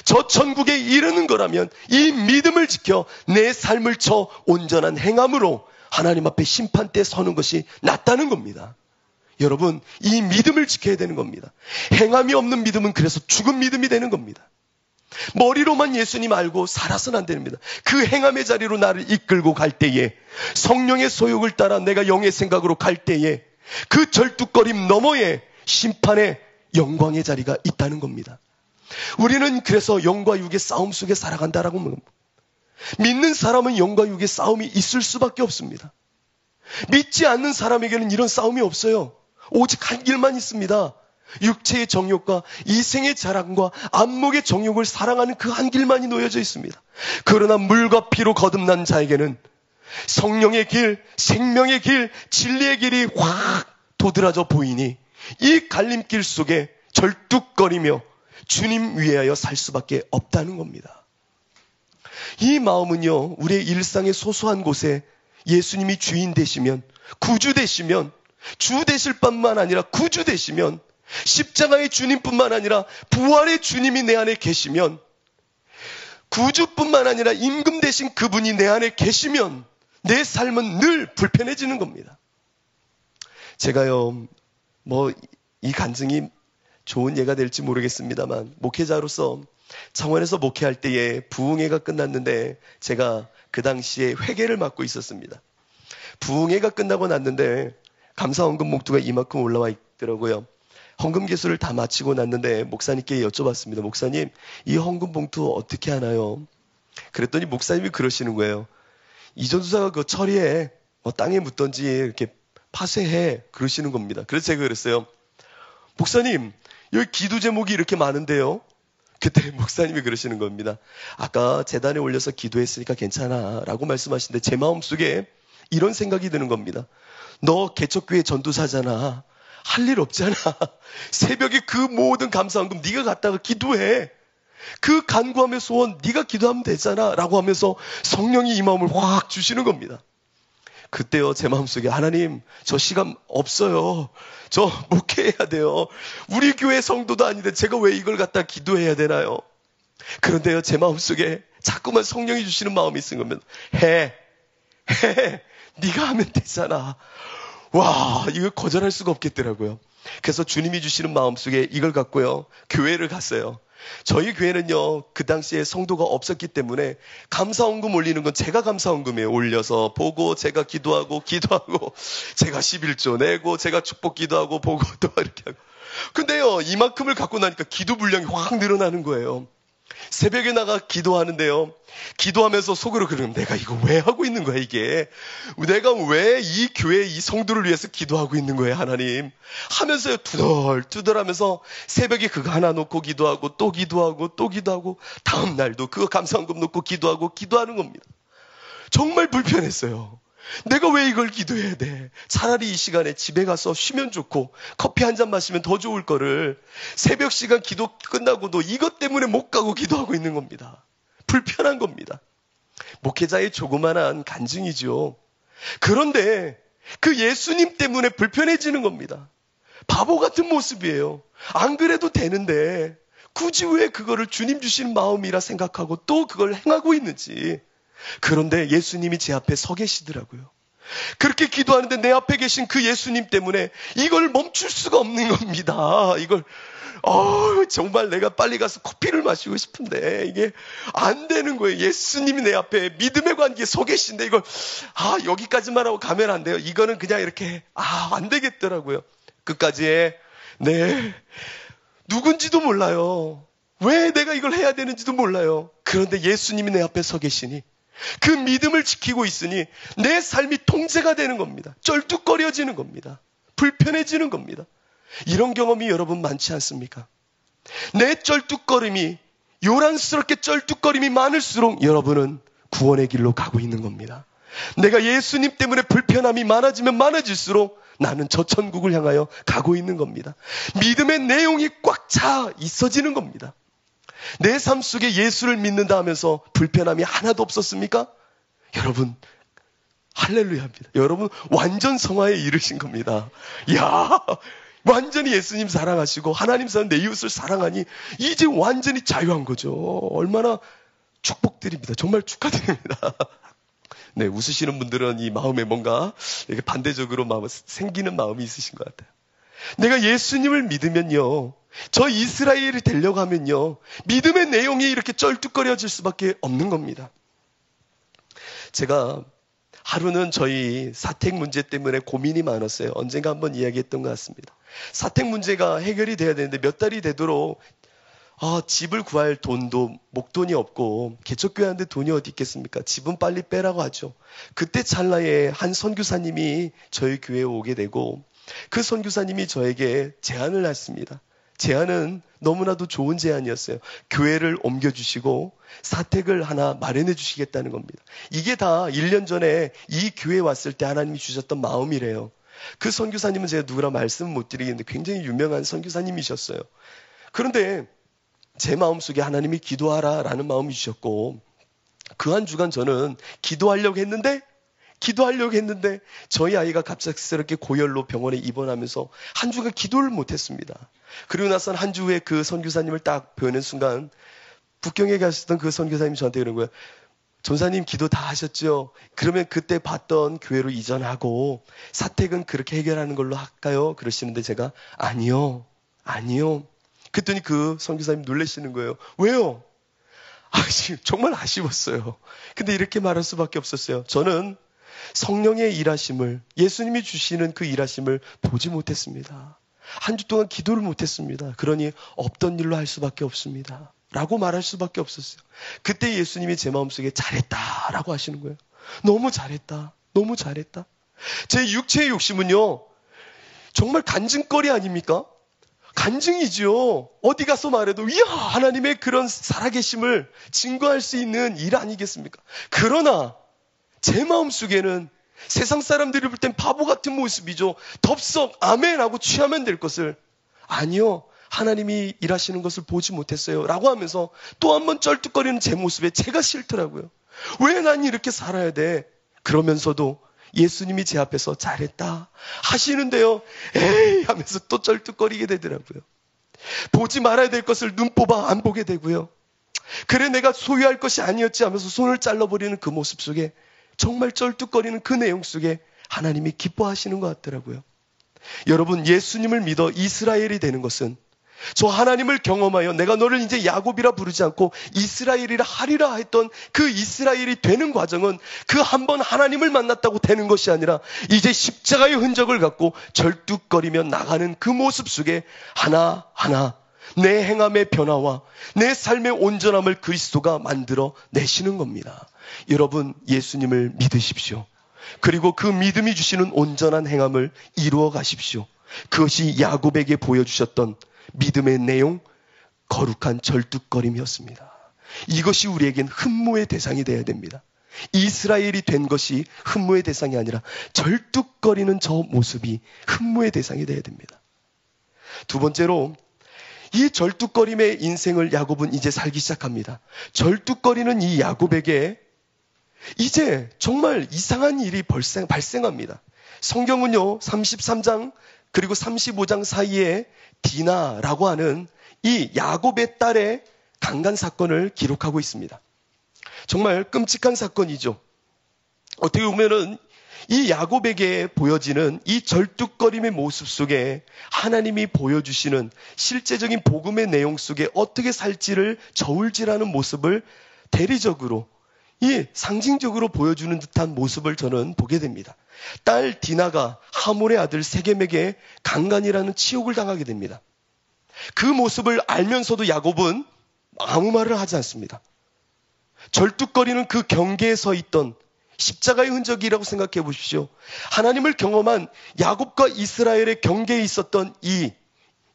저 천국에 이르는 거라면 이 믿음을 지켜 내 삶을 저 온전한 행함으로 하나님 앞에 심판 때 서는 것이 낫다는 겁니다. 여러분, 이 믿음을 지켜야 되는 겁니다. 행함이 없는 믿음은 그래서 죽은 믿음이 되는 겁니다. 머리로만 예수님 알고 살아서는 안 됩니다. 그 행함의 자리로 나를 이끌고 갈 때에, 성령의 소욕을 따라 내가 영의 생각으로 갈 때에 그 절뚝거림 너머에 심판의 영광의 자리가 있다는 겁니다. 우리는 그래서 영과 육의 싸움 속에 살아간다라고 합니다. 믿는 사람은 영과 육의 싸움이 있을 수밖에 없습니다. 믿지 않는 사람에게는 이런 싸움이 없어요. 오직 한 길만 있습니다. 육체의 정욕과 이생의 자랑과 안목의 정욕을 사랑하는 그 한 길만이 놓여져 있습니다. 그러나 물과 피로 거듭난 자에게는 성령의 길, 생명의 길, 진리의 길이 확 도드라져 보이니 이 갈림길 속에 절뚝거리며 주님 위하여 살 수밖에 없다는 겁니다. 이 마음은요, 우리의 일상의 소소한 곳에 예수님이 주인 되시면, 구주 되시면, 주 되실 뿐만 아니라 구주 되시면, 십자가의 주님뿐만 아니라 부활의 주님이 내 안에 계시면, 구주뿐만 아니라 임금 되신 그분이 내 안에 계시면 내 삶은 늘 불편해지는 겁니다. 제가요, 이 간증이 좋은 예가 될지 모르겠습니다만, 목회자로서 창원에서 목회할 때에 부흥회가 끝났는데 제가 그 당시에 회계를 맡고 있었습니다. 부흥회가 끝나고 났는데 감사헌금 봉투가 이만큼 올라와 있더라고요. 헌금 개수를 다 마치고 났는데 목사님께 여쭤봤습니다. 목사님, 이 헌금 봉투 어떻게 하나요? 그랬더니 목사님이 그러시는 거예요. 이전수사가 그거 처리해. 땅에 묻던지 이렇게 파쇄해. 그러시는 겁니다. 그래서 제가 그랬어요. 목사님, 여기 기도 제목이 이렇게 많은데요? 그때 목사님이 그러시는 겁니다. 아까 제단에 올려서 기도했으니까 괜찮아 라고 말씀하시는데 제 마음속에 이런 생각이 드는 겁니다. 너 개척교회 전도사잖아. 할 일 없잖아. 새벽에 그 모든 감사헌금 네가 갖다가 기도해. 그 간구하며 소원 네가 기도하면 되잖아 라고 하면서 성령이 이 마음을 확 주시는 겁니다. 그때요, 제 마음속에 하나님, 저 시간 없어요. 저 목회해야 돼요. 우리 교회 성도도 아닌데 제가 왜 이걸 갖다 기도해야 되나요? 그런데요, 제 마음속에 자꾸만 성령이 주시는 마음이 있는 겁니다. 해. 네가 하면 되잖아. 와, 이거 거절할 수가 없겠더라고요. 그래서 주님이 주시는 마음속에 이걸 갖고요, 교회를 갔어요. 저희 교회는요, 그 당시에 성도가 없었기 때문에 감사헌금 올리는 건 제가 감사헌금에 올려서 보고, 제가 기도하고 제가 11조 내고, 제가 축복 기도하고 보고 또 이렇게 하고. 근데요, 이만큼을 갖고 나니까 기도 분량이 확 늘어나는 거예요. 새벽에 나가 기도하는데요, 기도하면서 속으로 그러면 내가 이거 왜 하고 있는 거야 이게? 내가 왜 이 교회 이 성도를 위해서 기도하고 있는 거예요 하나님? 하면서요, 투덜투덜하면서 새벽에 그거 하나 놓고 기도하고 또 기도하고 다음 날도 그거 감사헌금 놓고 기도하는 겁니다. 정말 불편했어요. 내가 왜 이걸 기도해야 돼? 차라리 이 시간에 집에 가서 쉬면 좋고 커피 한 잔 마시면 더 좋을 거를 새벽 시간 기도 끝나고도 이것 때문에 못 가고 기도하고 있는 겁니다. 불편한 겁니다. 목회자의 조그만한 간증이죠. 그런데 그 예수님 때문에 불편해지는 겁니다. 바보 같은 모습이에요. 안 그래도 되는데 굳이 왜 그거를 주님 주신 마음이라 생각하고 또 그걸 행하고 있는지. 그런데 예수님이 제 앞에 서 계시더라고요. 그렇게 기도하는데 내 앞에 계신 그 예수님 때문에 이걸 멈출 수가 없는 겁니다. 이걸 정말 내가 빨리 가서 커피를 마시고 싶은데 이게 안 되는 거예요. 예수님이 내 앞에 믿음의 관계에 서 계신데 이걸 여기까지만 하고 가면 안 돼요. 이거는 그냥 이렇게 안 되겠더라고요. 끝까지 누군지도 몰라요. 왜 내가 이걸 해야 되는지도 몰라요. 그런데 예수님이 내 앞에 서 계시니 그 믿음을 지키고 있으니 내 삶이 통제가 되는 겁니다. 쩔뚝거려지는 겁니다. 불편해지는 겁니다. 이런 경험이 여러분 많지 않습니까? 내 쩔뚝거림이 요란스럽게 쩔뚝거림이 많을수록 여러분은 구원의 길로 가고 있는 겁니다. 내가 예수님 때문에 불편함이 많아지면 많아질수록 나는 저 천국을 향하여 가고 있는 겁니다. 믿음의 내용이 꽉 차 있어지는 겁니다. 내 삶 속에 예수를 믿는다 하면서 불편함이 하나도 없었습니까? 여러분, 할렐루야입니다. 여러분 완전 성화에 이르신 겁니다. 이야, 완전히 예수님 사랑하시고 하나님 사랑 내 이웃을 사랑하니 이제 완전히 자유한 거죠. 얼마나 축복드립니다. 정말 축하드립니다. 네, 웃으시는 분들은 이 마음에 뭔가 이렇게 반대적으로 생기는 마음이 있으신 것 같아요. 내가 예수님을 믿으면요, 저 이스라엘이 되려고 하면요, 믿음의 내용이 이렇게 쩔뚝거려질 수밖에 없는 겁니다. 제가 하루는 저희 사택 문제 때문에 고민이 많았어요. 언젠가 한번 이야기했던 것 같습니다. 사택 문제가 해결이 돼야 되는데 몇 달이 되도록 집을 구할 돈도 목돈이 없고 개척교회하는데 돈이 어디 있겠습니까? 집은 빨리 빼라고 하죠. 그때 찰나에 한 선교사님이 저희 교회에 오게 되고 그 선교사님이 저에게 제안을 했습니다. 제안은 너무나도 좋은 제안이었어요. 교회를 옮겨주시고 사택을 하나 마련해 주시겠다는 겁니다. 이게 다 1년 전에 이 교회에 왔을 때 하나님이 주셨던 마음이래요. 그 선교사님은 제가 누구라 말씀 못 드리겠는데 굉장히 유명한 선교사님이셨어요. 그런데 제 마음속에 하나님이 기도하라라는 마음이 주셨고 그 한 주간 저는 기도하려고 했는데 저희 아이가 갑작스럽게 고열로 병원에 입원하면서 한 주간 기도를 못했습니다. 그리고 나서 한 주 후에 그 선교사님을 딱 뵈는 순간 북경에 가셨던 그 선교사님이 저한테 그러는 거예요. 전사님 기도 다 하셨죠? 그러면 그때 봤던 교회로 이전하고 사택은 그렇게 해결하는 걸로 할까요? 그러시는데 제가 아니요. 그랬더니 그 선교사님 놀라시는 거예요. 왜요? 정말 아쉬웠어요. 근데 이렇게 말할 수밖에 없었어요. 저는 성령의 일하심을, 예수님이 주시는 그 일하심을 보지 못했습니다. 한 주 동안 기도를 못했습니다. 그러니 없던 일로 할 수밖에 없습니다. 라고 말할 수밖에 없었어요. 그때 예수님이 제 마음속에 잘했다라고 하시는 거예요. 너무 잘했다. 제 육체의 욕심은요, 정말 간증거리 아닙니까? 간증이죠. 어디 가서 말해도 이야, 하나님의 그런 살아계심을 증거할 수 있는 일 아니겠습니까? 그러나 제 마음속에는 세상 사람들이 볼 땐 바보 같은 모습이죠. 덥석 아멘 하고 취하면 될 것을 아니요, 하나님이 일하시는 것을 보지 못했어요 라고 하면서 또 한 번 쩔뚝거리는 제 모습에 제가 싫더라고요. 왜 난 이렇게 살아야 돼? 그러면서도 예수님이 제 앞에서 잘했다 하시는데요, 에이 하면서 또 쩔뚝거리게 되더라고요. 보지 말아야 될 것을 눈 뽑아 안 보게 되고요. 그래 내가 소유할 것이 아니었지 하면서 손을 잘라버리는 그 모습 속에 정말 쩔뚝거리는 그 내용 속에 하나님이 기뻐하시는 것 같더라고요. 여러분, 예수님을 믿어 이스라엘이 되는 것은 저 하나님을 경험하여 내가 너를 이제 야곱이라 부르지 않고 이스라엘이라 하리라 했던 그 이스라엘이 되는 과정은 그 한 번 하나님을 만났다고 되는 것이 아니라 이제 십자가의 흔적을 갖고 절뚝거리며 나가는 그 모습 속에 하나하나 내 행함의 변화와 내 삶의 온전함을 그리스도가 만들어 내시는 겁니다. 여러분, 예수님을 믿으십시오. 그리고 그 믿음이 주시는 온전한 행함을 이루어 가십시오. 그것이 야곱에게 보여주셨던 믿음의 내용, 거룩한 절뚝거림이었습니다. 이것이 우리에겐 흠모의 대상이 되어야 됩니다. 이스라엘이 된 것이 흠모의 대상이 아니라 절뚝거리는 저 모습이 흠모의 대상이 되어야 됩니다. 두 번째로, 이 절뚝거림의 인생을 야곱은 이제 살기 시작합니다. 절뚝거리는 이 야곱에게 이제 정말 이상한 일이 발생합니다. 성경은요, 33장 그리고 35장 사이에 디나라고 하는 이 야곱의 딸의 강간 사건을 기록하고 있습니다. 정말 끔찍한 사건이죠. 어떻게 보면은 이 야곱에게 보여지는 이 절뚝거림의 모습 속에 하나님이 보여주시는 실제적인 복음의 내용 속에 어떻게 살지를 저울질하는 모습을 대리적으로, 이 상징적으로 보여주는 듯한 모습을 저는 보게 됩니다. 딸 디나가 하몰의 아들 세겜에게 강간이라는 치욕을 당하게 됩니다. 그 모습을 알면서도 야곱은 아무 말을 하지 않습니다. 절뚝거리는 그 경계에 서 있던 십자가의 흔적이라고 생각해 보십시오. 하나님을 경험한 야곱과 이스라엘의 경계에 있었던 이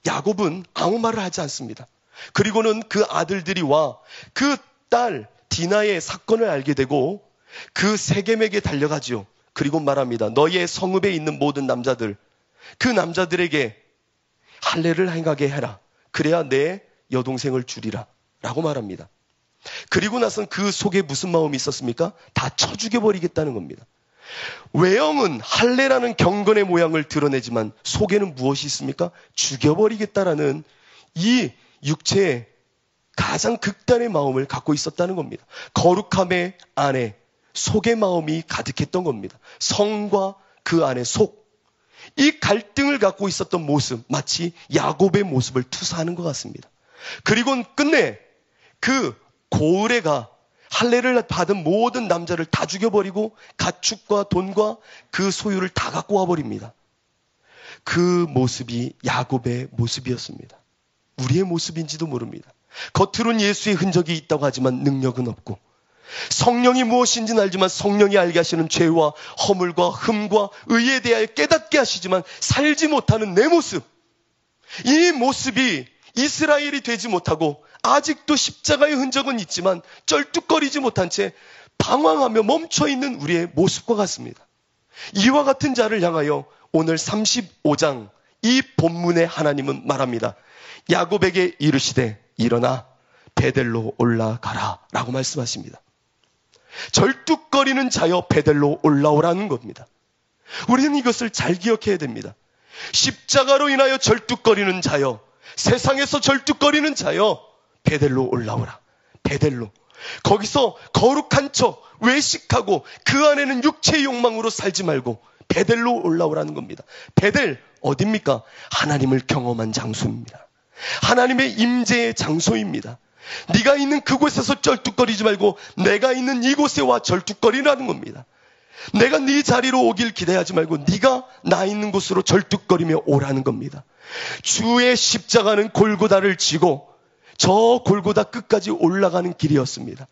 야곱은 아무 말을 하지 않습니다. 그리고는 그 아들들이 와 그 딸 디나의 사건을 알게 되고 그 세겜에게 달려가지요. 그리고 말합니다. 너희의 성읍에 있는 모든 남자들, 그 남자들에게 할례를 행하게 해라. 그래야 내 여동생을 주리라 라고 말합니다. 그리고 나선 그 속에 무슨 마음이 있었습니까? 다 쳐 죽여버리겠다는 겁니다. 외형은 할례라는 경건의 모양을 드러내지만 속에는 무엇이 있습니까? 죽여버리겠다라는 이 육체의 가장 극단의 마음을 갖고 있었다는 겁니다. 거룩함의 안에 속의 마음이 가득했던 겁니다. 성과 그 안에 속. 이 갈등을 갖고 있었던 모습, 마치 야곱의 모습을 투사하는 것 같습니다. 그리고는 끝내 그 고을에가 할례를 받은 모든 남자를 다 죽여버리고 가축과 돈과 그 소유를 다 갖고 와버립니다. 그 모습이 야곱의 모습이었습니다. 우리의 모습인지도 모릅니다. 겉으로는 예수의 흔적이 있다고 하지만 능력은 없고, 성령이 무엇인지는 알지만 성령이 알게 하시는 죄와 허물과 흠과 의에 대하여 깨닫게 하시지만 살지 못하는 내 모습, 이 모습이 이스라엘이 되지 못하고 아직도 십자가의 흔적은 있지만 쩔뚝거리지 못한 채 방황하며 멈춰있는 우리의 모습과 같습니다. 이와 같은 자를 향하여 오늘 35장 이 본문의 하나님은 말합니다. 야곱에게 이르시되 일어나 베델로 올라가라 라고 말씀하십니다. 절뚝거리는 자여 베델로 올라오라는 겁니다. 우리는 이것을 잘 기억해야 됩니다. 십자가로 인하여 절뚝거리는 자여, 세상에서 절뚝거리는 자여 베델로 올라오라. 베델로. 거기서 거룩한 척 외식하고 그 안에는 육체의 욕망으로 살지 말고 베델로 올라오라는 겁니다. 베델 어딥니까? 하나님을 경험한 장소입니다. 하나님의 임재의 장소입니다. 네가 있는 그곳에서 쩔뚝거리지 말고 내가 있는 이곳에 와 절뚝거리라는 겁니다. 내가 네 자리로 오길 기대하지 말고 네가 나 있는 곳으로 절뚝거리며 오라는 겁니다. 주의 십자가는 골고다를 지고 저 골고다 끝까지 올라가는 길이었습니다.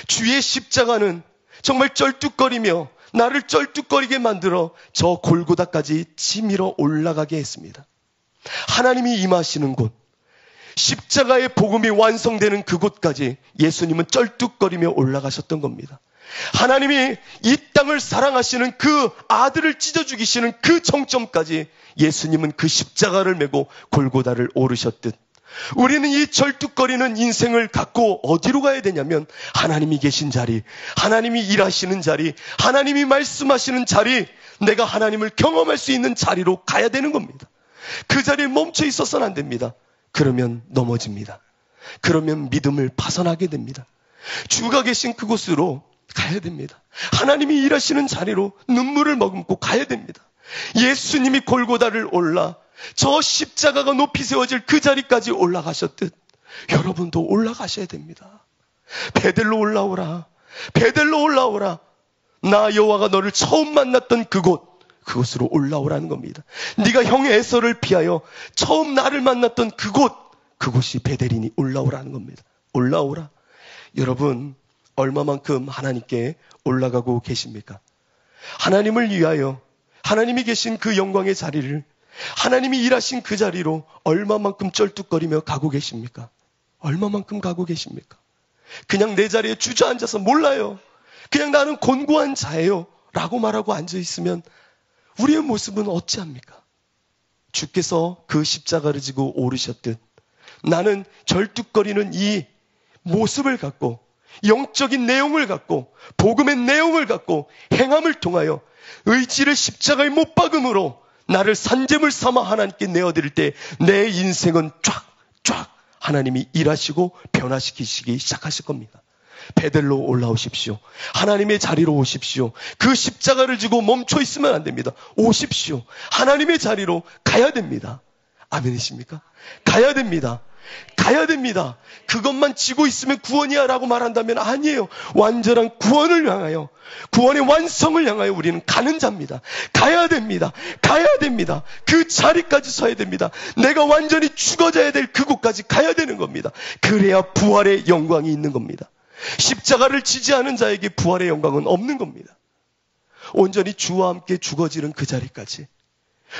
주의 십자가는 정말 쩔뚝거리며 나를 쩔뚝거리게 만들어 저 골고다까지 치밀어 올라가게 했습니다. 하나님이 임하시는 곳, 십자가의 복음이 완성되는 그곳까지 예수님은 쩔뚝거리며 올라가셨던 겁니다. 하나님이 이 땅을 사랑하시는 그 아들을 찢어 죽이시는 그 정점까지 예수님은 그 십자가를 메고 골고다를 오르셨듯 우리는 이 절뚝거리는 인생을 갖고 어디로 가야 되냐면 하나님이 계신 자리, 하나님이 일하시는 자리, 하나님이 말씀하시는 자리, 내가 하나님을 경험할 수 있는 자리로 가야 되는 겁니다. 그 자리에 멈춰 있어서는 안 됩니다. 그러면 넘어집니다. 그러면 믿음을 파산하게 됩니다. 주가 계신 그곳으로 가야 됩니다. 하나님이 일하시는 자리로 눈물을 머금고 가야 됩니다. 예수님이 골고다를 올라 저 십자가가 높이 세워질 그 자리까지 올라가셨듯 여러분도 올라가셔야 됩니다. 베델로 올라오라. 베델로 올라오라. 나 여호와가 너를 처음 만났던 그곳으로 올라오라는 겁니다. 네가 형 에서를 피하여 처음 나를 만났던 그곳이 베델이니 올라오라는 겁니다. 올라오라. 여러분 얼마만큼 하나님께 올라가고 계십니까? 하나님을 위하여 하나님이 계신 그 영광의 자리를, 하나님이 일하신 그 자리로 얼마만큼 쩔뚝거리며 가고 계십니까? 얼마만큼 가고 계십니까? 그냥 내 자리에 주저앉아서 몰라요, 그냥 나는 곤고한 자예요 라고 말하고 앉아있으면 우리의 모습은 어찌합니까? 주께서 그 십자가를 지고 오르셨듯 나는 절뚝거리는 이 모습을 갖고, 영적인 내용을 갖고, 복음의 내용을 갖고 행함을 통하여 의지를 십자가에 못 박음으로 나를 산재물 삼아 하나님께 내어드릴 때 내 인생은 쫙 하나님이 일하시고 변화시키시기 시작하실 겁니다. 베델로 올라오십시오. 하나님의 자리로 오십시오. 그 십자가를 지고 멈춰 있으면 안 됩니다. 오십시오. 하나님의 자리로 가야 됩니다. 아멘이십니까? 가야 됩니다. 가야 됩니다. 그것만 지고 있으면 구원이야 라고 말한다면 아니에요. 완전한 구원을 향하여, 구원의 완성을 향하여 우리는 가는 자입니다. 가야 됩니다. 가야 됩니다. 그 자리까지 서야 됩니다. 내가 완전히 죽어져야 될 그곳까지 가야 되는 겁니다. 그래야 부활의 영광이 있는 겁니다. 십자가를 지지 않은 자에게 부활의 영광은 없는 겁니다. 온전히 주와 함께 죽어지는 그 자리까지,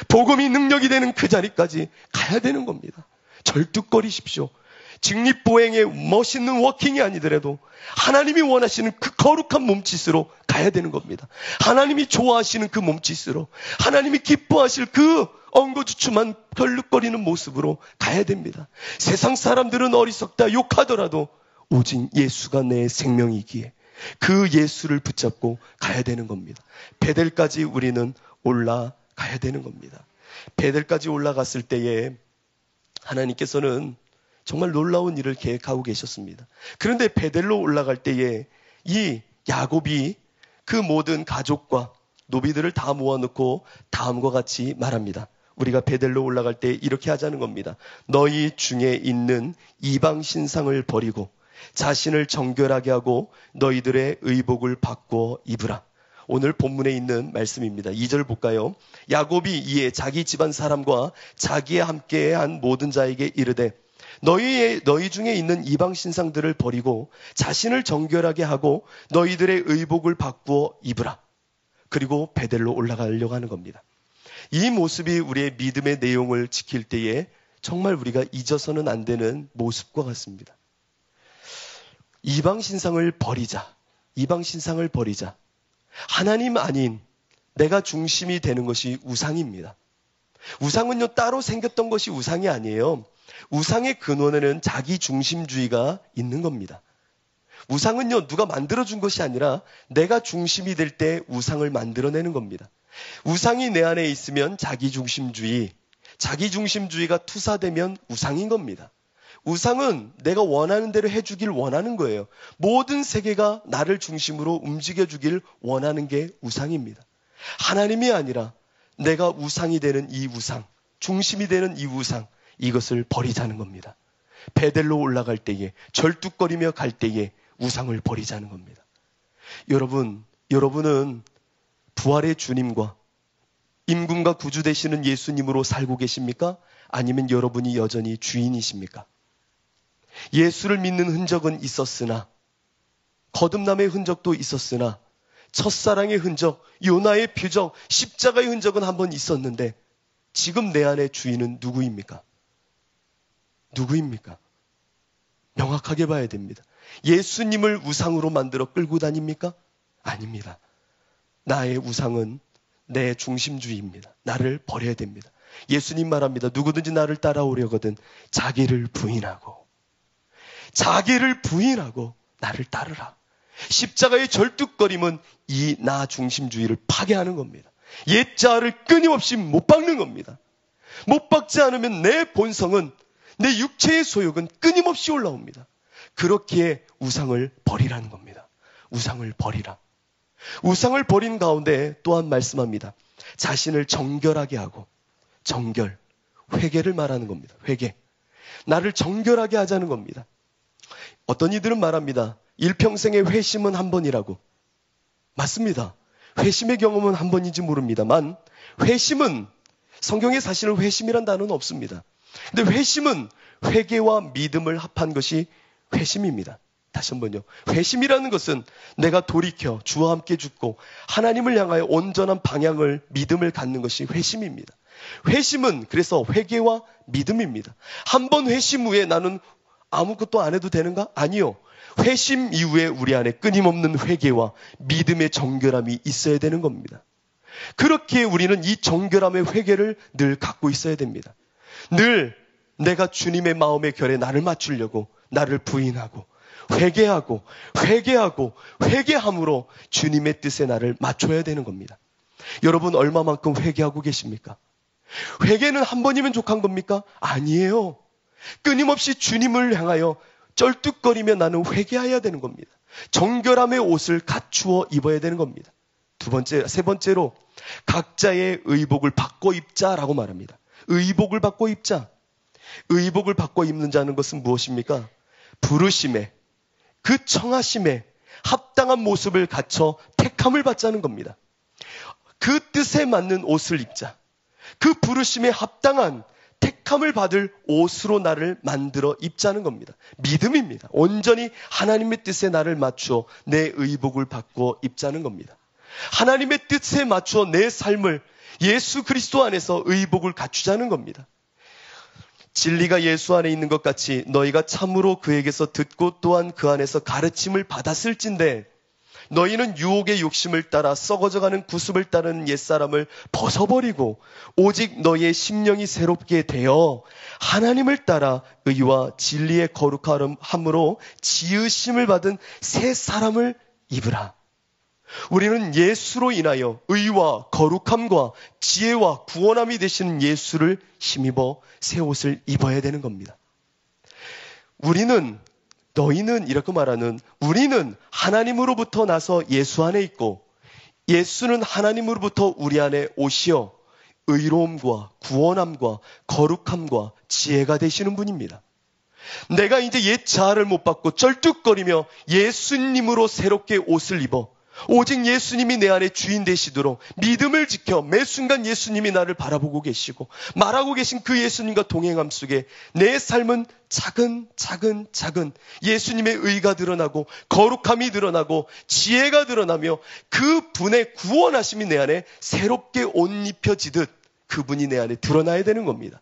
복음이 능력이 되는 그 자리까지 가야 되는 겁니다. 절뚝거리십시오. 직립보행의 멋있는 워킹이 아니더라도 하나님이 원하시는 그 거룩한 몸짓으로 가야 되는 겁니다. 하나님이 좋아하시는 그 몸짓으로, 하나님이 기뻐하실 그 엉거주춤한 덜룩거리는 모습으로 가야 됩니다. 세상 사람들은 어리석다 욕하더라도 오직 예수가 내 생명이기에 그 예수를 붙잡고 가야 되는 겁니다. 베델까지 우리는 올라가야 되는 겁니다. 베델까지 올라갔을 때에 하나님께서는 정말 놀라운 일을 계획하고 계셨습니다. 그런데 베델로 올라갈 때에 이 야곱이 그 모든 가족과 노비들을 다 모아놓고 다음과 같이 말합니다. 우리가 베델로 올라갈 때 이렇게 하자는 겁니다. 너희 중에 있는 이방 신상을 버리고 자신을 정결하게 하고 너희들의 의복을 바꾸어 입으라. 오늘 본문에 있는 말씀입니다. 2절 볼까요? 야곱이 이에 자기 집안 사람과 자기와 함께한 모든 자에게 이르되 너희 중에 있는 이방 신상들을 버리고 자신을 정결하게 하고 너희들의 의복을 바꾸어 입으라. 그리고 베델로 올라가려고 하는 겁니다. 이 모습이 우리의 믿음의 내용을 지킬 때에 정말 우리가 잊어서는 안 되는 모습과 같습니다. 이방 신상을 버리자. 이방 신상을 버리자. 하나님 아닌 내가 중심이 되는 것이 우상입니다. 우상은요, 따로 생겼던 것이 우상이 아니에요. 우상의 근원에는 자기 중심주의가 있는 겁니다. 우상은요, 누가 만들어준 것이 아니라 내가 중심이 될 때 우상을 만들어내는 겁니다. 우상이 내 안에 있으면 자기중심주의가 투사되면 우상인 겁니다. 우상은 내가 원하는 대로 해주길 원하는 거예요. 모든 세계가 나를 중심으로 움직여주길 원하는 게 우상입니다. 하나님이 아니라 내가 우상이 되는 이 우상, 중심이 되는 이 우상, 이것을 버리자는 겁니다. 베델로 올라갈 때에, 절뚝거리며 갈 때에 우상을 버리자는 겁니다. 여러분은 부활의 주님과 임금과 구주 되시는 예수님으로 살고 계십니까? 아니면 여러분이 여전히 주인이십니까? 예수를 믿는 흔적은 있었으나, 거듭남의 흔적도 있었으나, 첫사랑의 흔적, 요나의 표적, 십자가의 흔적은 한번 있었는데 지금 내 안의 주인은 누구입니까? 누구입니까? 명확하게 봐야 됩니다. 예수님을 우상으로 만들어 끌고 다닙니까? 아닙니다. 나의 우상은 내 중심주의입니다. 나를 버려야 됩니다. 예수님 말합니다. 누구든지 나를 따라오려거든 자기를 부인하고 나를 따르라. 십자가의 절뚝거림은 이 나 중심주의를 파괴하는 겁니다. 옛자를 끊임없이 못 박는 겁니다. 못 박지 않으면 내 본성은, 내 육체의 소욕은 끊임없이 올라옵니다. 그렇기에 우상을 버리라는 겁니다. 우상을 버리라. 우상을 버린 가운데 또한 말씀합니다. 자신을 정결하게 하고, 정결, 회개를 말하는 겁니다. 회개. 나를 정결하게 하자는 겁니다. 어떤 이들은 말합니다. 일평생의 회심은 한 번이라고. 맞습니다. 회심의 경험은 한 번인지 모릅니다만 회심은, 성경에 사실은 회심이란 단어는 없습니다. 근데 회심은 회개와 믿음을 합한 것이 회심입니다. 다시 한번요. 회심이라는 것은 내가 돌이켜 주와 함께 죽고 하나님을 향하여 온전한 방향을, 믿음을 갖는 것이 회심입니다. 회심은 그래서 회개와 믿음입니다. 한 번 회심 후에 나는 아무것도 안 해도 되는가? 아니요. 회심 이후에 우리 안에 끊임없는 회개와 믿음의 정결함이 있어야 되는 겁니다. 그렇기에 우리는 이 정결함의 회개를 늘 갖고 있어야 됩니다. 늘 내가 주님의 마음의 결에 나를 맞추려고 나를 부인하고 회개함으로 주님의 뜻에 나를 맞춰야 되는 겁니다. 여러분 얼마만큼 회개하고 계십니까? 회개는 한 번이면 족한 겁니까? 아니에요. 끊임없이 주님을 향하여 쩔뚝거리며 나는 회개해야 되는 겁니다. 정결함의 옷을 갖추어 입어야 되는 겁니다. 세 번째로 각자의 의복을 바꿔 입자라고 말합니다. 의복을 바꿔 입자. 의복을 바꿔 입는 자는 것은 무엇입니까? 부르심에, 그 청하심에 합당한 모습을 갖춰 택함을 받자는 겁니다. 그 뜻에 맞는 옷을 입자. 그 부르심에 합당한 택함을 받을 옷으로 나를 만들어 입자는 겁니다. 믿음입니다. 온전히 하나님의 뜻에 나를 맞추어 내 의복을 바꾸어 입자는 겁니다. 하나님의 뜻에 맞추어 내 삶을 예수 그리스도 안에서 의복을 갖추자는 겁니다. 진리가 예수 안에 있는 것 같이 너희가 참으로 그에게서 듣고 또한 그 안에서 가르침을 받았을진데 너희는 유혹의 욕심을 따라 썩어져가는 구습을 따르는 옛사람을 벗어버리고 오직 너희의 심령이 새롭게 되어 하나님을 따라 의와 진리의 거룩함으로 지으심을 받은 새 사람을 입으라. 우리는 예수로 인하여 의와 거룩함과 지혜와 구원함이 되시는 예수를 힘입어 새 옷을 입어야 되는 겁니다. 너희는 이렇게 말하는 우리는 하나님으로부터 나서 예수 안에 있고 예수는 하나님으로부터 우리 안에 오시어 의로움과 구원함과 거룩함과 지혜가 되시는 분입니다. 내가 이제 옛 자아를 못 받고 쩔뚝거리며 예수님으로 새롭게 옷을 입어 오직 예수님이 내 안에 주인 되시도록 믿음을 지켜 매 순간 예수님이 나를 바라보고 계시고 말하고 계신 그 예수님과 동행함 속에 내 삶은 작은 예수님의 의가 드러나고 거룩함이 드러나고 지혜가 드러나며 그 분의 구원하심이 내 안에 새롭게 옷 입혀지듯 그분이 내 안에 드러나야 되는 겁니다.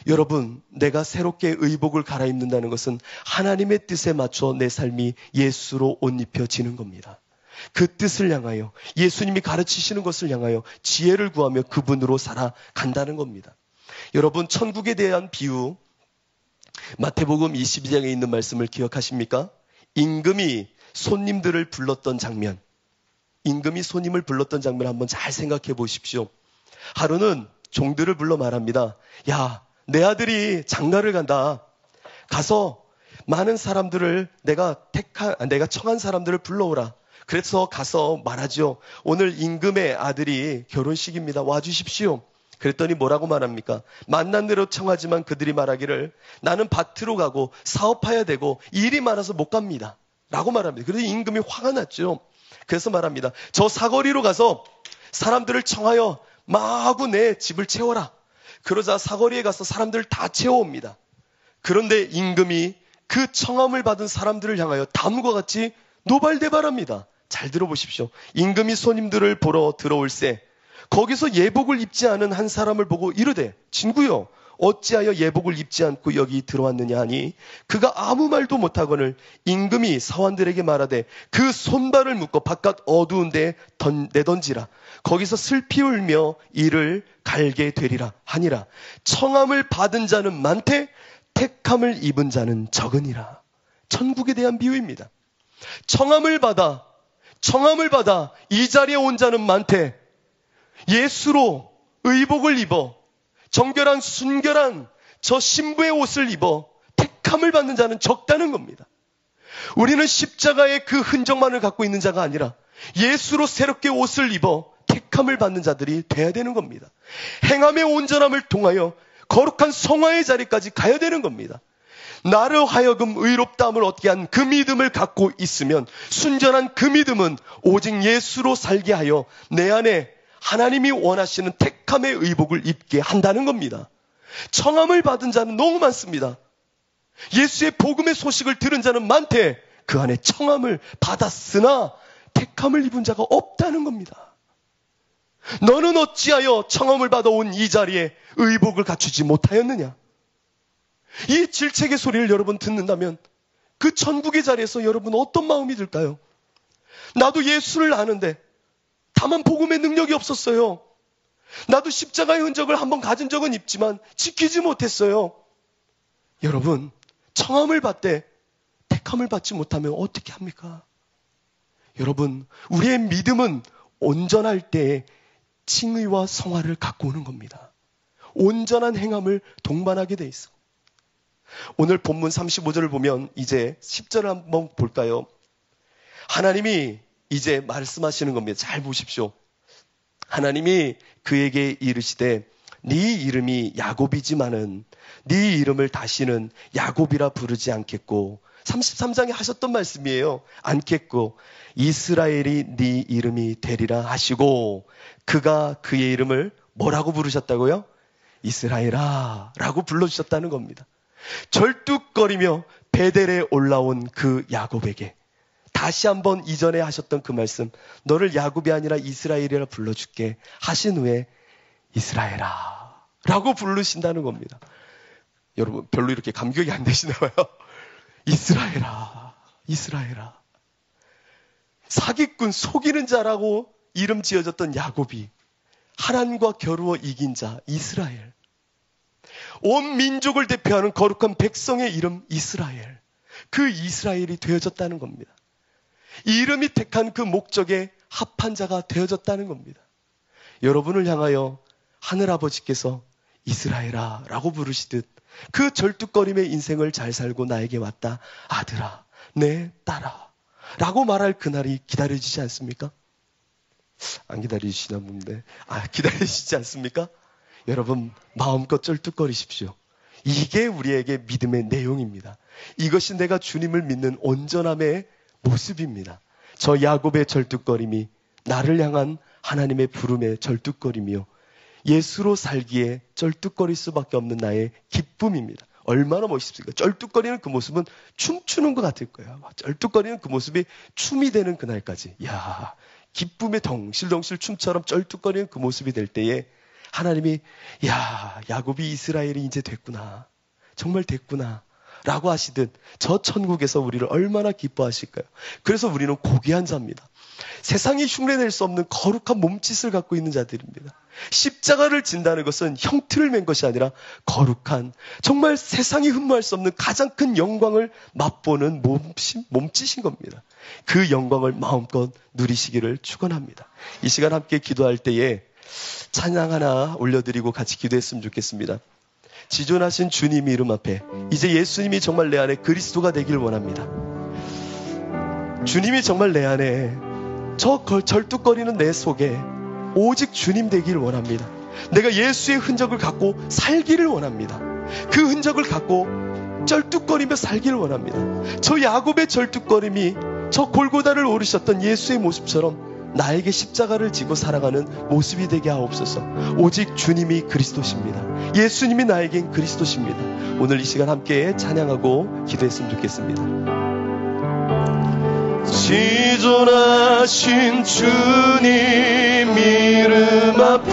여러분, 내가 새롭게 의복을 갈아입는다는 것은 하나님의 뜻에 맞춰 내 삶이 예수로 옷 입혀지는 겁니다. 그 뜻을 향하여 예수님이 가르치시는 것을 향하여 지혜를 구하며 그분으로 살아간다는 겁니다. 여러분, 천국에 대한 비유 마태복음 22장에 있는 말씀을 기억하십니까? 임금이 손님들을 불렀던 장면, 임금이 손님을 불렀던 장면 한번 잘 생각해 보십시오. 하루는 종들을 불러 말합니다. 야, 내 아들이 장가를 간다. 가서 많은 사람들을 내가 청한 사람들을 불러오라. 그래서 가서 말하죠. 오늘 임금의 아들이 결혼식입니다. 와주십시오. 그랬더니 뭐라고 말합니까? 만난 대로 청하지만 그들이 말하기를 나는 밭으로 가고 사업해야 되고 일이 많아서 못 갑니다. 라고 말합니다. 그래서 임금이 화가 났죠. 그래서 말합니다. 저 사거리로 가서 사람들을 청하여 마구 내 집을 채워라. 그러자 사거리에 가서 사람들을 다 채워옵니다. 그런데 임금이 그 청함을 받은 사람들을 향하여 다음과 같이 노발대발합니다. 잘 들어보십시오. 임금이 손님들을 보러 들어올세 거기서 예복을 입지 않은 한 사람을 보고 이르되 친구여 어찌하여 예복을 입지 않고 여기 들어왔느냐 하니 그가 아무 말도 못하거늘 임금이 사환들에게 말하되 그 손발을 묶어 바깥 어두운 데에 내던지라. 거기서 슬피 울며 이를 갈게 되리라 하니라. 청함을 받은 자는 많되 택함을 입은 자는 적으니라. 천국에 대한 비유입니다. 청함을 받아 이 자리에 온 자는 많되 예수로 의복을 입어 정결한 순결한 저 신부의 옷을 입어 택함을 받는 자는 적다는 겁니다. 우리는 십자가의 그 흔적만을 갖고 있는 자가 아니라 예수로 새롭게 옷을 입어 택함을 받는 자들이 돼야 되는 겁니다. 행함의 온전함을 통하여 거룩한 성화의 자리까지 가야 되는 겁니다. 나로 하여금 의롭다함을 얻게 한 그 믿음을 갖고 있으면 순전한 그 믿음은 오직 예수로 살게 하여 내 안에 하나님이 원하시는 택함의 의복을 입게 한다는 겁니다. 청함을 받은 자는 너무 많습니다. 예수의 복음의 소식을 들은 자는 많되 그 안에 청함을 받았으나 택함을 입은 자가 없다는 겁니다. 너는 어찌하여 청함을 받아온 이 자리에 의복을 갖추지 못하였느냐? 이 질책의 소리를 여러분 듣는다면 그 천국의 자리에서 여러분 어떤 마음이 들까요? 나도 예수를 아는데 다만 복음의 능력이 없었어요. 나도 십자가의 흔적을 한번 가진 적은 있지만 지키지 못했어요. 여러분, 청함을 받되 택함을 받지 못하면 어떻게 합니까? 여러분, 우리의 믿음은 온전할 때에 칭의와 성화를 갖고 오는 겁니다. 온전한 행함을 동반하게 돼 있어. 오늘 본문 35절을 보면 이제 10절을 한번 볼까요? 하나님이 이제 말씀하시는 겁니다. 잘 보십시오. 하나님이 그에게 이르시되 네 이름이 야곱이지만은 네 이름을 다시는 야곱이라 부르지 않겠고 33장에 하셨던 말씀이에요. 않겠고 이스라엘이 네 이름이 되리라 하시고 그가 그의 이름을 뭐라고 부르셨다고요? 이스라엘아 라고 불러주셨다는 겁니다. 절뚝거리며 베델에 올라온 그 야곱에게 다시 한번 이전에 하셨던 그 말씀, 너를 야곱이 아니라 이스라엘이라 불러줄게 하신 후에 이스라엘아 라고 부르신다는 겁니다. 여러분 별로 이렇게 감격이 안 되시나 봐요. 이스라엘아, 이스라엘아. 사기꾼, 속이는 자라고 이름 지어졌던 야곱이 하나님과 겨루어 이긴 자 이스라엘. 온 민족을 대표하는 거룩한 백성의 이름 이스라엘. 그 이스라엘이 되어졌다는 겁니다. 이 이름이 택한 그 목적에 합한 자가 되어졌다는 겁니다. 여러분을 향하여 하늘아버지께서 이스라엘아 라고 부르시듯 그 절뚝거림의 인생을 잘 살고 나에게 왔다. 아들아, 내 딸아 라고 말할 그날이 기다려지지 않습니까? 안 기다리시나 본데 기다리시지 않습니까? 여러분 마음껏 쩔뚝거리십시오. 이게 우리에게 믿음의 내용입니다. 이것이 내가 주님을 믿는 온전함의 모습입니다. 저 야곱의 절뚝거림이 나를 향한 하나님의 부름의 절뚝거림이요, 예수로 살기에 쩔뚝거릴 수밖에 없는 나의 기쁨입니다. 얼마나 멋있습니까? 쩔뚝거리는 그 모습은 춤추는 것 같을 거예요. 쩔뚝거리는 그 모습이 춤이 되는 그날까지, 야, 기쁨의 덩실덩실 춤처럼 쩔뚝거리는 그 모습이 될 때에 하나님이 야, 야곱이 이스라엘이 이제 됐구나, 정말 됐구나 라고 하시듯 저 천국에서 우리를 얼마나 기뻐하실까요? 그래서 우리는 고귀한 자입니다. 세상이 흉내낼 수 없는 거룩한 몸짓을 갖고 있는 자들입니다. 십자가를 진다는 것은 형틀을 맨 것이 아니라 거룩한, 정말 세상이 흠모할 수 없는 가장 큰 영광을 맛보는 몸짓인 겁니다. 그 영광을 마음껏 누리시기를 축원합니다. 이 시간 함께 기도할 때에 찬양 하나 올려드리고 같이 기도했으면 좋겠습니다. 지존하신 주님 이름 앞에 이제 예수님이 정말 내 안에 그리스도가 되길 원합니다. 주님이 정말 내 안에, 저 절뚝거리는 내 속에 오직 주님 되기를 원합니다. 내가 예수의 흔적을 갖고 살기를 원합니다. 그 흔적을 갖고 쩔뚝거리며 살기를 원합니다. 저 야곱의 절뚝거림이 저 골고다를 오르셨던 예수의 모습처럼 나에게 십자가를 지고 살아가는 모습이 되게 하옵소서. 오직 주님이 그리스도십니다. 예수님이 나에겐 그리스도십니다. 오늘 이 시간 함께 찬양하고 기도했으면 좋겠습니다. 지존하신 주님 이름 앞에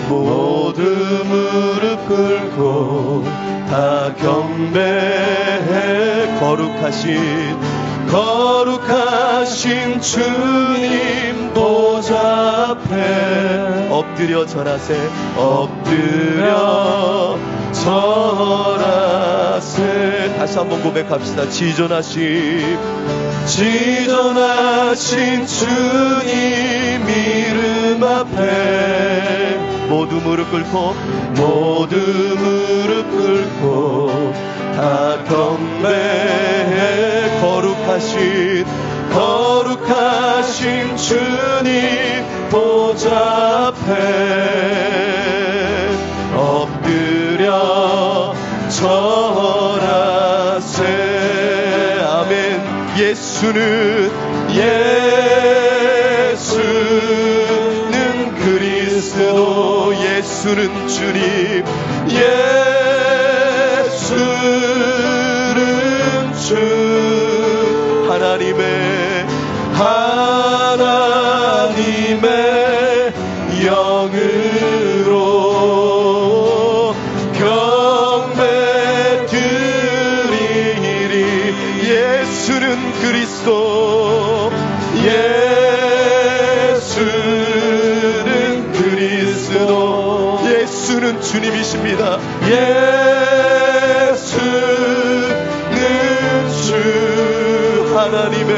모두 무릎 꿇고 다 경배해. 거룩하신 주님 보좌 앞에 엎드려 절하세. 엎드려 절하세. 다시 한번 고백합시다. 지존하신 주님 이름 앞에 모두 무릎 꿇고 다 경배해. 거룩하신 주님 보좌 앞에 엎드려 절하세. 아멘. 예수는 그리스도, 예수는 주님, 예수는 주, 하나님의 영으로 경배 드리리. 예수는 그리스도, 예수는 그리스도, 예수는 주님이십니다. 예수는 주, 하나님의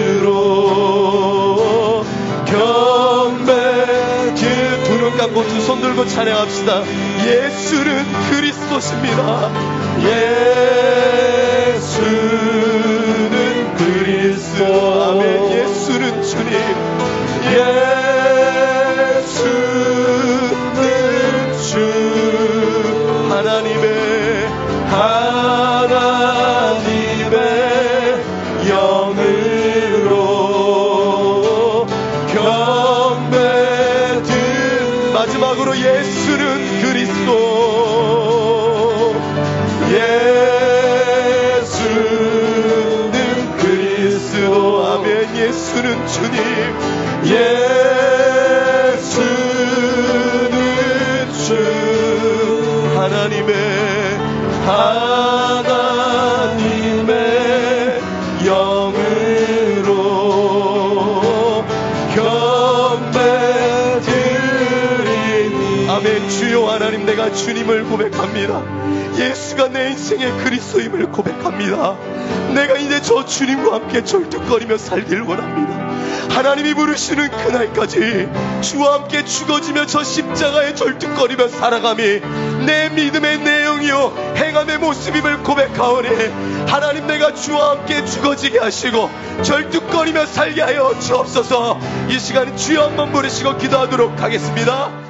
영으로 경배. 두 눈 감고 두 손 들고 찬양합시다. 예수는 그리스도십니다. 예수는 그리스도. 아멘. 예수는 주님, 예수는 주, 하나님의 영으로 경배든. 마지막으로 예수는 그리스도, 예수는 그리스도. 아멘. 예수 예수는 주님, 예수는 주, 하나님의 영으로 경배드리니. 아멘. 주여 하나님, 내가 주님을 고백합니다. 예수가 내 인생의 그리스도임을 고백합니다. 내가 이제 저 주님과 함께 절뚝거리며 살길 원합니다. 하나님이 부르시는 그날까지 주와 함께 죽어지며 저 십자가에 절뚝거리며 살아감이 내 믿음의 내용이요 행함의 모습임을 고백하오니, 하나님, 내가 주와 함께 죽어지게 하시고 절뚝거리며 살게 하여 주옵소서. 이 시간 주여 한번 부르시고 기도하도록 하겠습니다.